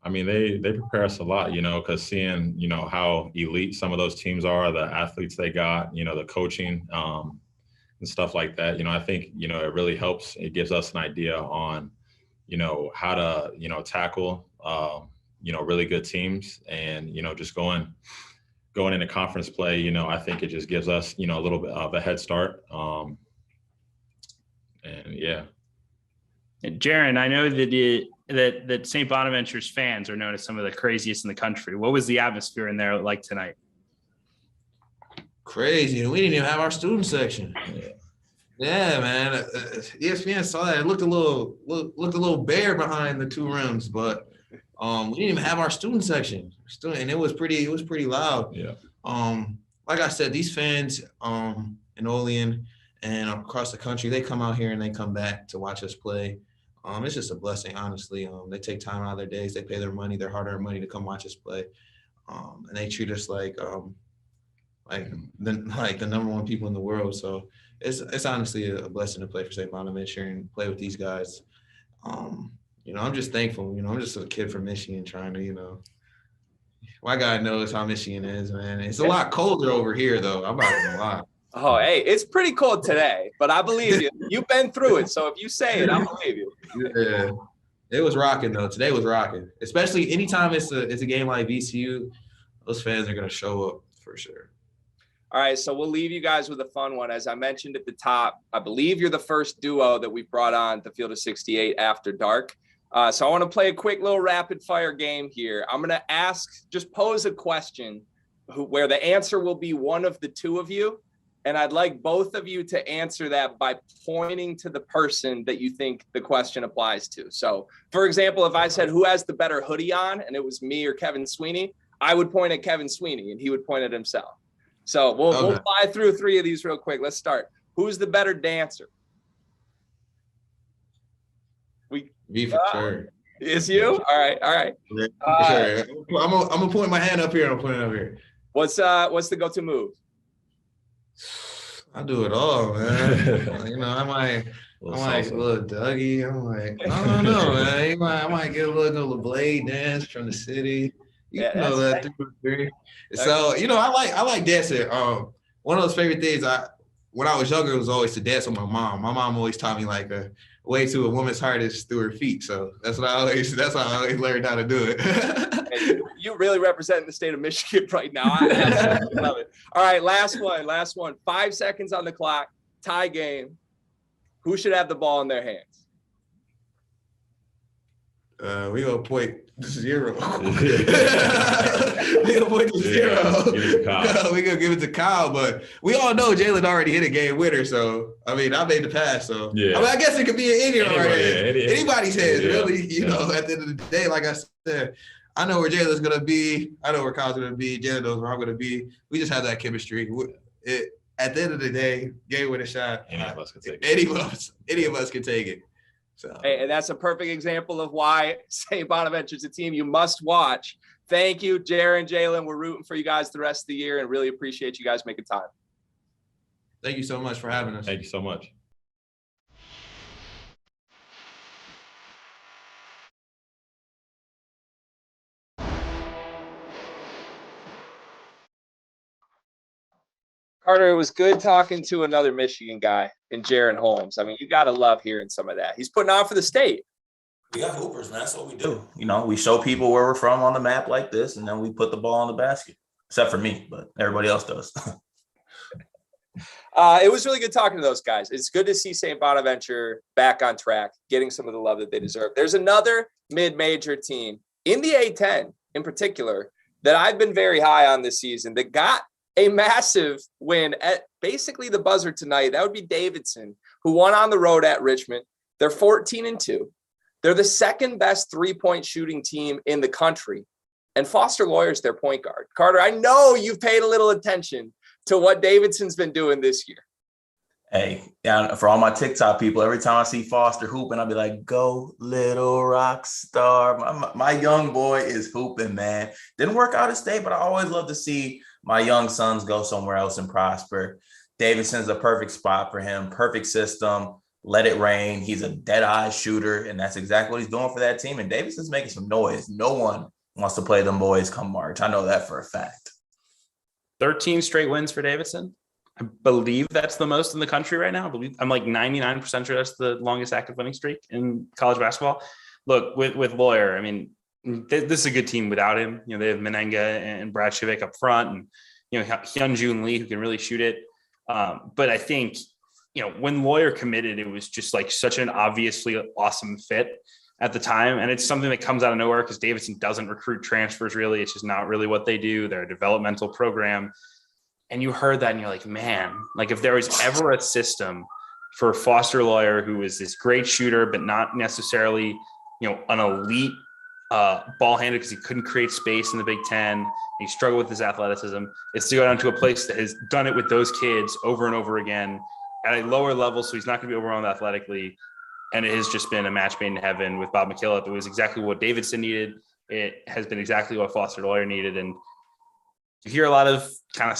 I mean, they prepare us a lot, because seeing, how elite some of those teams are, the athletes they got, the coaching and stuff like that. I think, it really helps. It gives us an idea on, how to, tackle, really good teams, and, just going into conference play, I think it just gives us, a little bit of a head start. And yeah. Jaron, I know that St. Bonaventure's fans are known as some of the craziest in the country. What was the atmosphere in there like tonight? Crazy. We didn't even have our student section. Yeah, man. ESPN saw that. It looked a little bare behind the 2 rims, but we didn't even have our student section. And it was pretty loud. Yeah. Like I said, these fans in Olean and across the country, they come out here and they come back to watch us play. It's just a blessing, honestly. They take time out of their days. They pay their money, their hard-earned money, to come watch us play, and they treat us like the number 1 people in the world. So it's honestly a blessing to play for St. Bonaventure and play with these guys. I'm just thankful. I'm just a kid from Michigan trying to, my guy knows how Michigan is, man. It's a lot colder over here, though. I'm not gonna lie. Oh, hey, it's pretty cold today, but I believe you. You've been through it, so if you say it, I believe you. Yeah, it was rocking though. Today was rocking, especially anytime it's a game like VCU. Those fans are gonna show up for sure. All right, so we'll leave you guys with a fun one. As I mentioned at the top, I believe you're the first duo that we've brought on the Field of 68 After Dark. So I want to play a quick little rapid fire game here. I'm gonna pose a question where the answer will be one of the 2 of you. And I'd like both of you to answer that by pointing to the person that you think the question applies to. So, for example, if I said, who has the better hoodie on, and it was me or Kevin Sweeney, I would point at Kevin Sweeney and he would point at himself. So we'll fly through 3 of these real quick. Let's start. Who's the better dancer? Me for sure. Is you? All right. Yeah, for sure. I'm gonna point my hand up here. I'm pointing up here. What's the go-to move? I do it all, man. You know, I might a little Dougie. I don't know, man. I might get a little blade dance from the city. You know that 3. So, you know, I like dancing. One of those favorite things when I was younger was always to dance with my mom. My mom always taught me like a way to a woman's heart is through her feet. So that's how I always learned how to do it. You really represent the state of Michigan right now. I love it. All right, last one. 5 seconds on the clock. Tie game. Who should have the ball in their hands? We gonna point 0. We gonna point to 0. We gonna give it to Kyle, but we all know Jalen already hit a game winner. So I mean, I made the pass. So yeah. I mean, I guess it could be in anybody's hands, really. You know, at the end of the day, like I said, I know where Jalen's gonna be. I know where Kyle's gonna be. Jalen knows where I'm gonna be. We just have that chemistry. At the end of the day, game winner shot. Any of us can take it. So. Hey, and that's a perfect example of why St. Bonaventure's a team you must watch. Thank you, Jaron, Jalen. We're rooting for you guys the rest of the year and really appreciate you guys making time. Thank you so much for having us. Thank you so much. Carter, it was good talking to another Michigan guy in Jaron Holmes. I mean, you got to love hearing some of that. He's putting on for the state. We got hoopers, man. That's what we do. You know, we show people where we're from on the map like this, and then we put the ball in the basket. Except for me, but everybody else does. It was really good talking to those guys. It's good to see St. Bonaventure back on track, getting some of the love that they deserve. There's another mid-major team in the A10 in particular that I've been very high on this season that got a massive win at basically the buzzer tonight. That would be Davidson, who won on the road at Richmond. They're 14-2. They're the second best 3-point shooting team in the country. And Foster Lawyer's their point guard. Carter, I know you've paid a little attention to what Davidson's been doing this year. Hey, for all my TikTok people, every time I see Foster hooping, I'll be like, go little rock star. My young boy is hooping, man. Didn't work out at state, but I always love to see my young sons go somewhere else and prosper. Davidson's a perfect spot for him, perfect system. Let it rain. He's a dead-eye shooter, and that's exactly what he's doing for that team. And Davidson's making some noise. No one wants to play them boys come March. I know that for a fact. 13 straight wins for Davidson. I believe that's the most in the country right now. I'm like 99% sure that's the longest active winning streak in college basketball. Look, with Lawyer, I mean, this is a good team without him. You know, they have Menenga and Brad Shivik up front, and you know, Hyunjun Lee, who can really shoot it. But I think, you know, when Lawyer committed, it was just like such an obviously awesome fit at the time. And it's something that comes out of nowhere because Davidson doesn't recruit transfers really. It's just not really what they do. They're a developmental program. And you heard that and you're like, man, like if there was ever a system for Foster Lawyer, who is this great shooter, but not necessarily, you know, an elite ball handler because he couldn't create space in the Big Ten. He struggled with his athleticism. It's to go down to a place that has done it with those kids over and over again at a lower level. So he's not going to be overwhelmed athletically. And it has just been a match made in heaven with Bob McKillop. It was exactly what Davidson needed. It has been exactly what Foster Lawyer needed. And you hear a lot of kind of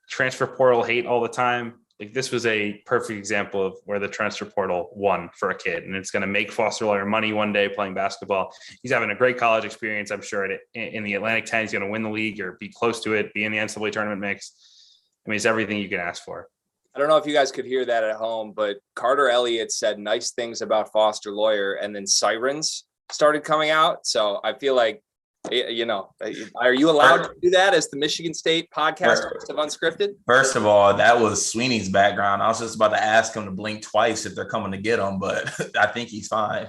transfer portal hate all the time. Like this was a perfect example of where the transfer portal won for a kid, and it's going to make Foster Lawyer money one day playing basketball. He's having a great college experience. I'm sure in the Atlantic 10, he's going to win the league or be close to it, be in the NCAA tournament mix. I mean, it's everything you can ask for. I don't know if you guys could hear that at home, but Carter Elliott said nice things about Foster Lawyer, and then sirens started coming out. So I feel like, you know, are you allowed to do that as the Michigan State podcast of Unscripted? First of all, that was Sweeney's background. I was just about to ask him to blink twice if they're coming to get him, but I think he's fine.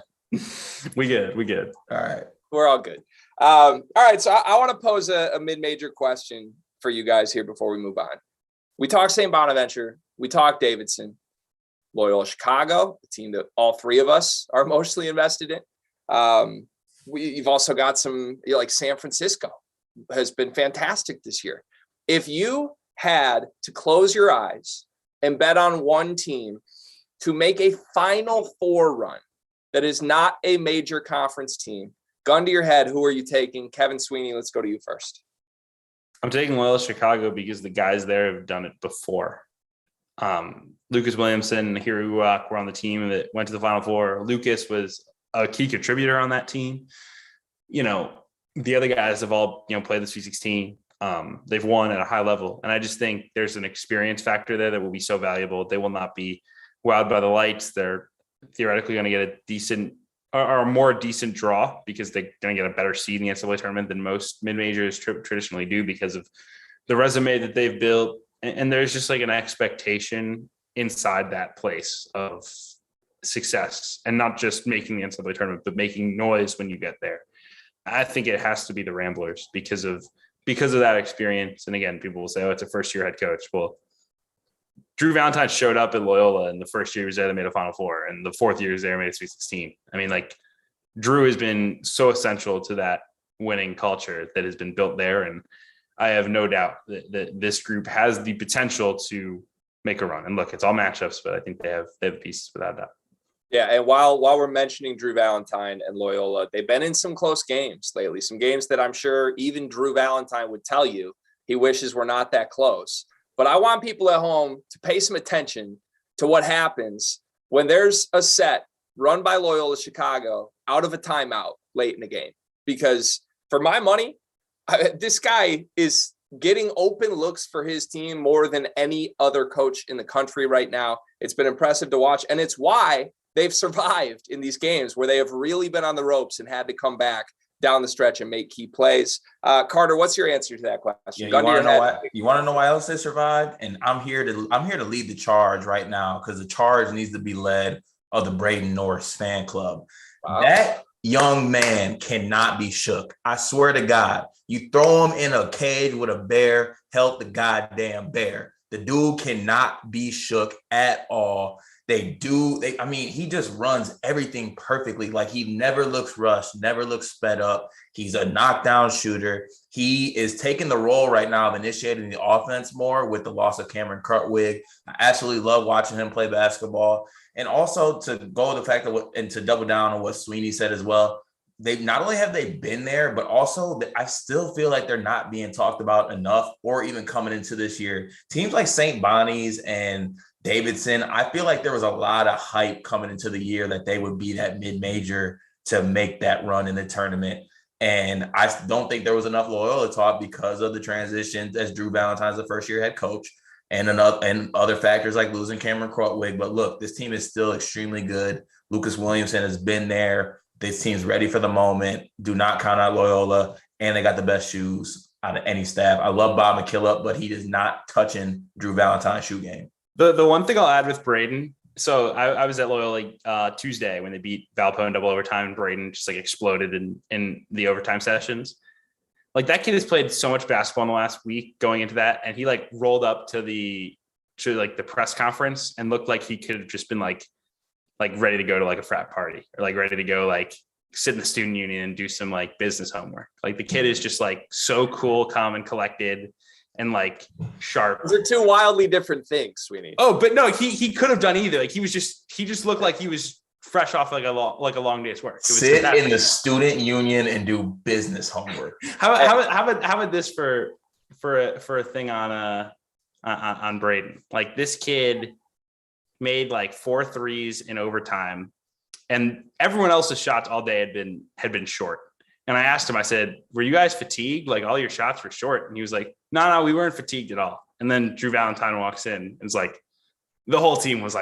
We good. All right. We're all good. All right. So I want to pose a mid-major question for you guys here before we move on. We talked St. Bonaventure. We talked Davidson. Loyola Chicago, the team that all three of us are mostly invested in. You've also got some, like San Francisco has been fantastic this year. If you had to close your eyes and bet on one team to make a Final Four run that is not a major conference team, gun to your head, who are you taking? Kevin Sweeney, let's go to you first. I'm taking Loyola Chicago because the guys there have done it before. Lucas Williamson and Hiro Uwak were on the team that went to the Final Four. Lucas was a key contributor on that team. The other guys have all, played the Sweet 16. They've won at a high level. And I just think there's an experience factor there that will be so valuable. They will not be wowed by the lights. They're theoretically going to get a decent or a more decent draw because they're going to get a better seed in the NCAA tournament than most mid-majors traditionally do because of the resume that they've built. And there's just like an expectation inside that place of success and not just making the NCAA tournament, but making noise when you get there. I think it has to be the Ramblers because of that experience. And again, people will say, oh, it's a first-year head coach. Well, Drew Valentine showed up at Loyola, and the first year he was there, they made a Final Four, and the fourth year he was there, made a Sweet 16. I mean, Drew has been so essential to that winning culture that has been built there, and I have no doubt that this group has the potential to make a run. And look, it's all matchups, but I think they have pieces without that. Yeah, and while we're mentioning Drew Valentine and Loyola, they've been in some close games lately, some games that I'm sure even Drew Valentine would tell you he wishes were not that close. But I want people at home to pay some attention to what happens when there's a set run by Loyola Chicago out of a timeout late in the game. Because for my money, this guy is getting open looks for his team more than any other coach in the country right now. It's been impressive to watch, and it's why they've survived in these games where they have really been on the ropes and had to come back down the stretch and make key plays. Carter, what's your answer to that question? Yeah, you want to know why else they survived? And I'm here to lead the charge right now because the charge needs to be led of the Braden Norris fan club. Wow. That young man cannot be shook. I swear to God, you throw him in a cage with a bear, help the goddamn bear. The dude cannot be shook at all. He just runs everything perfectly. He never looks rushed, never looks sped up. He's a knockdown shooter. He is taking the role right now of initiating the offense more with the loss of Cameron Krutwig. I absolutely love watching him play basketball. And also to go the fact that, and to double down on what Sweeney said as well, they not only have they been there, but also I still feel like they're not being talked about enough or even coming into this year. Teams like St. Bonnie's and Davidson, I feel like there was a lot of hype coming into the year that they would be that mid-major to make that run in the tournament. And I don't think there was enough Loyola talk because of the transitions as Drew Valentine's the first-year head coach and other factors like losing Cameron Krutwig. But look, this team is still extremely good. Lucas Williamson has been there. This team's ready for the moment. Do not count out Loyola. And they got the best shoes out of any staff. I love Bob McKillop, but he is not touching Drew Valentine's shoe game. The one thing I'll add with Braden, so I was at Loyola Tuesday when they beat Valpo in double overtime, and Braden just exploded in the overtime sessions. That kid has played so much basketball in the last week going into that, and he rolled up to the press conference and looked like he could have just been ready to go to a frat party or ready to go sit in the student union and do some business homework. The kid is just so cool, calm, and collected. And sharp. Those are two wildly different things, Sweeney. Oh, but no, he could have done either. He just looked like he was fresh off a long day's work. Sit in the student union and do business homework. How about this for a thing on Braden? This kid made 4 threes in overtime, and everyone else's shots all day had been short. And I asked him, I said, were you guys fatigued? All your shots were short. And he was like, no, we weren't fatigued at all. And then Drew Valentine walks in and is the whole team was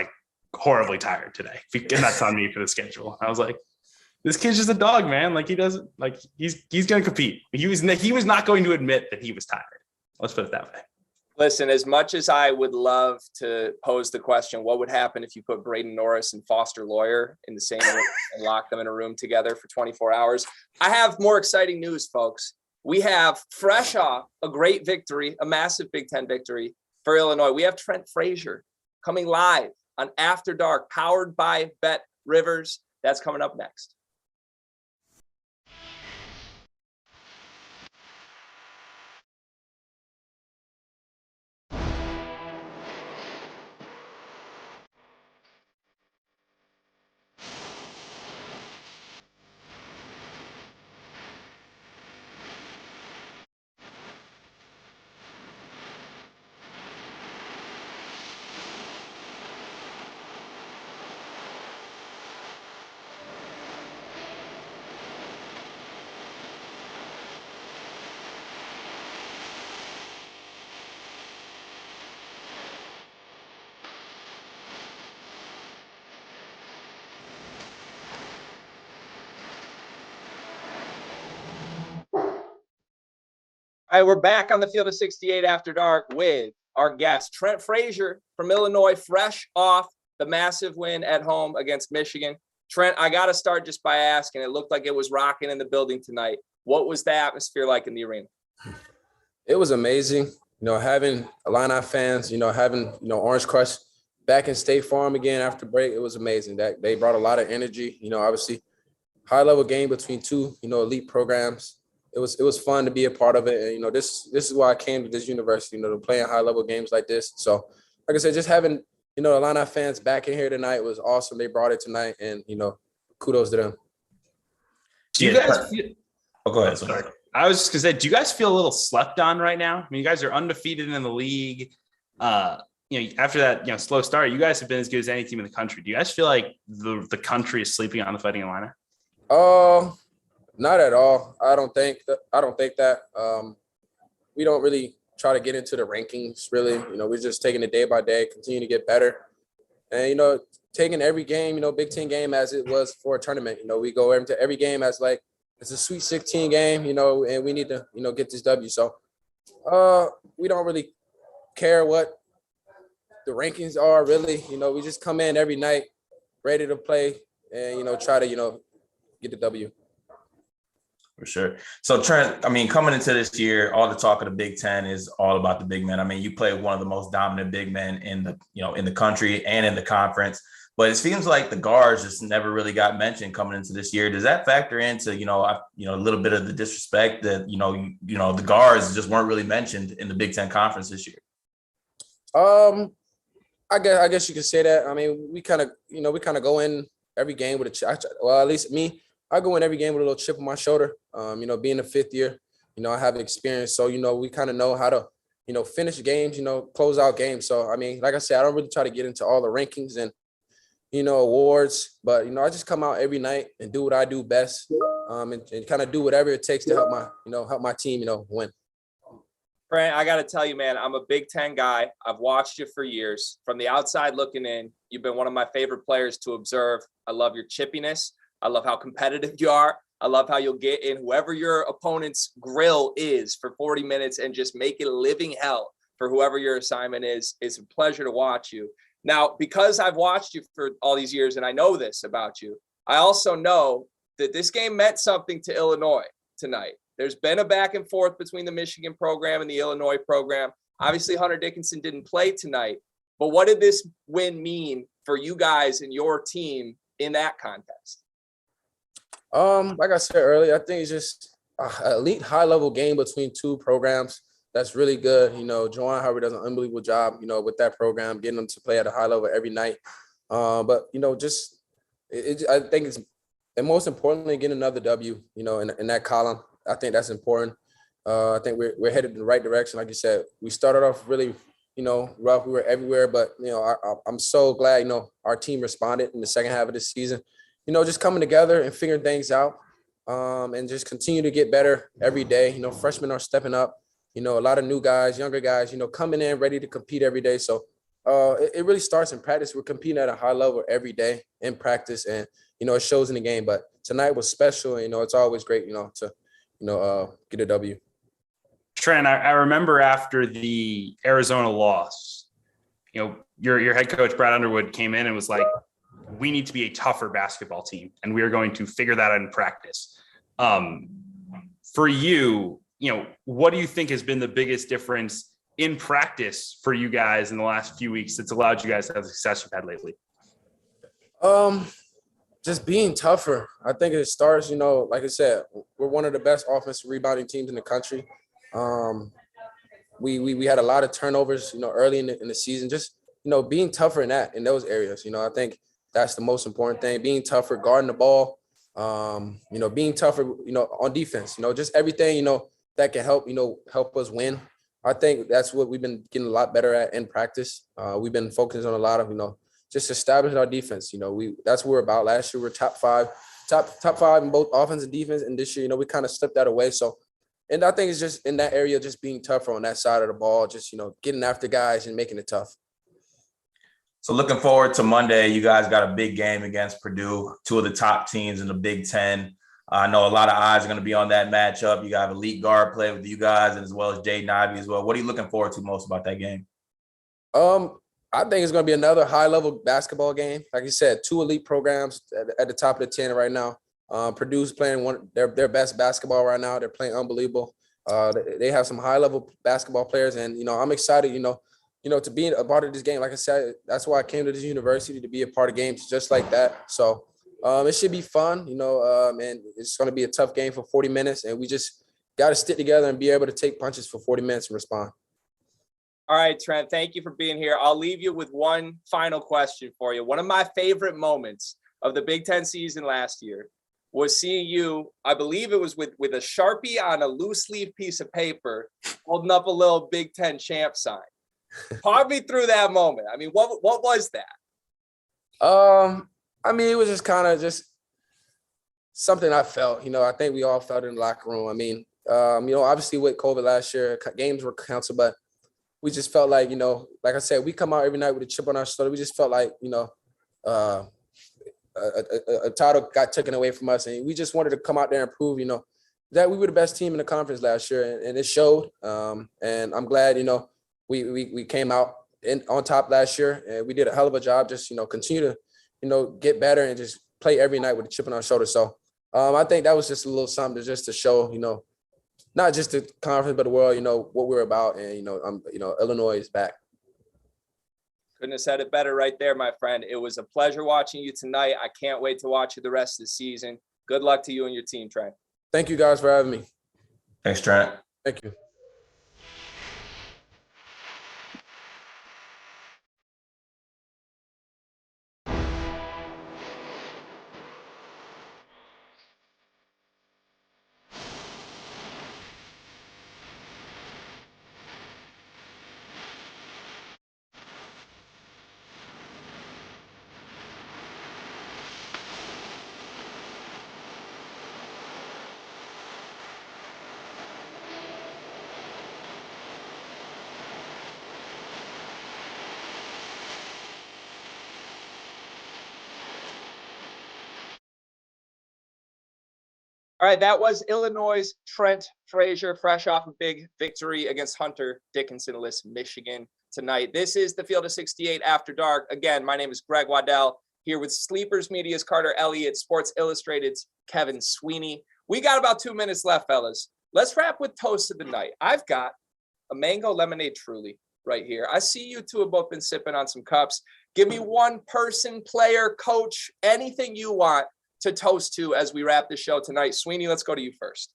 horribly tired today. And that's on me for the schedule. I was like, this kid's just a dog, man. He doesn't he's going to compete. He was not going to admit that he was tired. Let's put it that way. Listen, as much as I would love to pose the question, what would happen if you put Braden Norris and Foster Loyer in the same room and lock them in a room together for 24 hours? I have more exciting news, folks. We have fresh off a great victory, a massive Big Ten victory for Illinois. We have Trent Frazier coming live on After Dark, powered by Bet Rivers. That's coming up next. All right, we're back on the Field of 68 After Dark with our guest, Trent Frazier from Illinois, fresh off the massive win at home against Michigan. Trent, I got to start just by asking, it looked like it was rocking in the building tonight. What was the atmosphere like in the arena? It was amazing, having Illini fans, having, Orange Crush back in State Farm again after break. It was amazing. That they brought a lot of energy, obviously high level game between two, elite programs. It was fun to be a part of it. And, this is why I came to this university, to play in high level games like this. So, like I said, just having, Illini fans back in here tonight was awesome. They brought it tonight, and, kudos to them. Do you guys feel, go ahead. Sorry. I was just going to say, do you guys feel a little slept on right now? I mean, you guys are undefeated in the league. After that, slow start, you guys have been as good as any team in the country. Do you guys feel like the country is sleeping on the Fighting Illini? Not at all. I don't think that. We don't really try to get into the rankings, really. We're just taking it day by day, continue to get better. And, taking every game, Big Ten game as it was for a tournament. We go into every game as like it's a Sweet 16 game, and we need to, get this W. So we don't really care what the rankings are, really. We just come in every night ready to play and, try to, get the W. For sure. So Trent, coming into this year, all the talk of the Big Ten is all about the big men. You play one of the most dominant big men in the country and in the conference, but it seems like the guards just never really got mentioned coming into this year. Does that factor into, a little bit of the disrespect that, the guards just weren't really mentioned in the Big Ten conference this year? I guess you could say that. We kind of go in every game with a chip. Well, at least me. I go in every game with a little chip on my shoulder. Being a fifth year, I have experience. So, we kind of know how to, finish games, close out games. So, like I said, I don't really try to get into all the rankings and, awards. But, I just come out every night and do what I do best and kind of do whatever it takes to help my team, win. Brent, I got to tell you, man, I'm a Big Ten guy. I've watched you for years. From the outside looking in, you've been one of my favorite players to observe. I love your chippiness. I love how competitive you are. I love how you'll get in whoever your opponent's grill is for 40 minutes and just make it a living hell for whoever your assignment is. It's a pleasure to watch you. Now, because I've watched you for all these years and I know this about you, I also know that this game meant something to Illinois tonight. There's been a back and forth between the Michigan program and the Illinois program. Obviously, Hunter Dickinson didn't play tonight, but what did this win mean for you guys and your team in that contest? Like I said earlier, I think it's just an elite high-level game between two programs. That's really good. Juwan Howard does an unbelievable job, with that program, getting them to play at a high level every night. But, I think it's, and most importantly, getting another W, in that column. I think that's important. I think we're headed in the right direction. Like you said, we started off really, rough. We were everywhere, but, I'm so glad, our team responded in the second half of the season. Just coming together and figuring things out and just continue to get better every day. Freshmen are stepping up, a lot of new guys, younger guys, coming in ready to compete every day. So it really starts in practice. We're competing at a high level every day in practice and, it shows in the game. But tonight was special. And, it's always great, to, get a W. Trent, I remember after the Arizona loss, your head coach, Brad Underwood, came in and was like, we need to be a tougher basketball team, and we are going to figure that out in practice. For you, what do you think has been the biggest difference in practice for you guys in the last few weeks that's allowed you guys to have the success you've had lately? Just being tougher. I think it starts, like I said, we're one of the best offensive rebounding teams in the country. We had a lot of turnovers, early in the season. Just, being tougher in those areas. I think that's the most important thing. Being tougher, guarding the ball. Being tougher, on defense. Just everything, that can help us win. I think that's what we've been getting a lot better at in practice. We've been focusing on a lot of, just establishing our defense. That's what we're about. Last year we're top five in both offense and defense, and this year, we kind of slipped that away. So, and I think it's just in that area, just being tougher on that side of the ball, just getting after guys and making it tough. So looking forward to Monday, you guys got a big game against Purdue, two of the top teams in the Big Ten. I know a lot of eyes are going to be on that matchup. You got elite guard play with you guys, and as well as Jaden Ivey as well. What are you looking forward to most about that game? I think it's going to be another high-level basketball game. Like you said, two elite programs at the top of the 10 right now. Purdue's playing their best basketball right now. They're playing unbelievable. They have some high-level basketball players, and I'm excited, to be a part of this game. Like I said, that's why I came to this university, to be a part of games just like that. So it should be fun, and it's going to be a tough game for 40 minutes, and we just got to stick together and be able to take punches for 40 minutes and respond. All right, Trent, thank you for being here. I'll leave you with one final question for you. One of my favorite moments of the Big Ten season last year was seeing you, I believe it was with a Sharpie on a loose leaf piece of paper, holding up a little Big Ten champ sign. Talk me through that moment. I mean, what was that? It was just kind of just something I felt. I think we all felt in the locker room. Obviously with COVID last year, games were canceled, but we just felt like, like I said, we come out every night with a chip on our shoulder. We just felt like, a title got taken away from us, and we just wanted to come out there and prove, that we were the best team in the conference last year, and it showed. And I'm glad, we came out on top last year, and we did a hell of a job. Just continue to get better and just play every night with a chip on our shoulder. So I think that was just a little something just to show, not just the conference, but the world, what we're about. And, Illinois is back. Couldn't have said it better right there, my friend. It was a pleasure watching you tonight. I can't wait to watch you the rest of the season. Good luck to you and your team, Trent. Thank you guys for having me. Thanks, Trent. Thank you. All right, that was Illinois' Trent Frazier, fresh off a big victory against Hunter Dickinson-less Michigan tonight. This is the Field of 68 After Dark. Again, my name is Greg Waddell, here with Sleepers Media's Carter Elliott, Sports Illustrated's Kevin Sweeney. We got about 2 minutes left, fellas. Let's wrap with toast of the night. I've got a mango lemonade truly right here. I see you two have both been sipping on some cups. Give me one person, player, coach, anything you want to toast to as we wrap the show tonight. Sweeney, let's go to you first.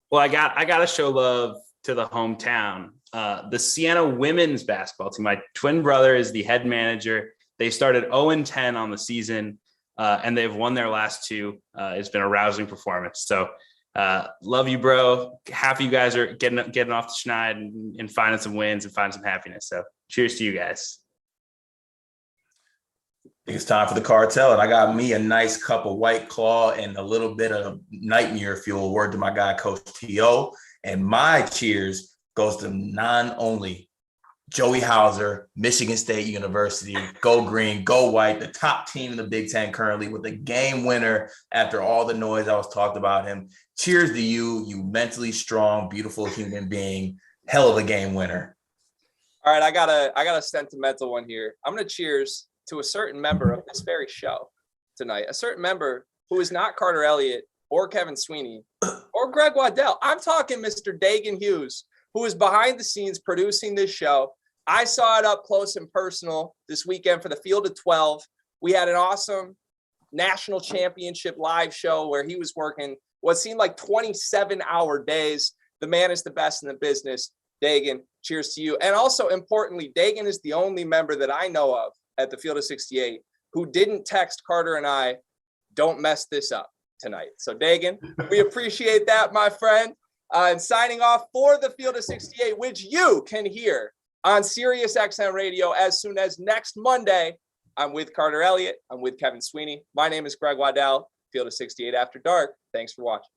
Well, I got to show love to the hometown. The Siena women's basketball team. My twin brother is the head manager. They started 0-10 on the season, and they've won their last two. It's been a rousing performance. So love you, bro. Happy you guys are getting off the schneid and finding some wins and finding some happiness. So cheers to you guys. I think it's time for the cartel, and I got me a nice cup of White Claw and a little bit of nightmare fuel. Word to my guy, Coach T.O. And my cheers goes to non only Joey Hauser, Michigan State University, go green, go white, the top team in the Big Ten currently with a game winner after all the noise I was talked about him. Cheers to you, you mentally strong, beautiful human being. Hell of a game winner. All right, I got a sentimental one here. I'm going to cheers to a certain member of this very show tonight, a certain member who is not Carter Elliott or Kevin Sweeney or Greg Waddell. I'm talking Mr. Dagan Hughes who is behind the scenes producing this show. I saw it up close and personal this weekend for the Field of 12. We had an awesome national championship live show where he was working what seemed like 27-hour days. The man is the best in the business. Dagan, cheers to you. And also, importantly, Dagan is the only member that I know of at the Field of 68 who didn't text Carter and I, don't mess this up tonight. So, Dagan, we appreciate that, my friend. And signing off for the Field of 68, which you can hear on Sirius XM Radio as soon as next Monday. I'm with Carter Elliott. I'm with Kevin Sweeney. My name is Greg Waddell. Field of 68 After Dark. Thanks for watching.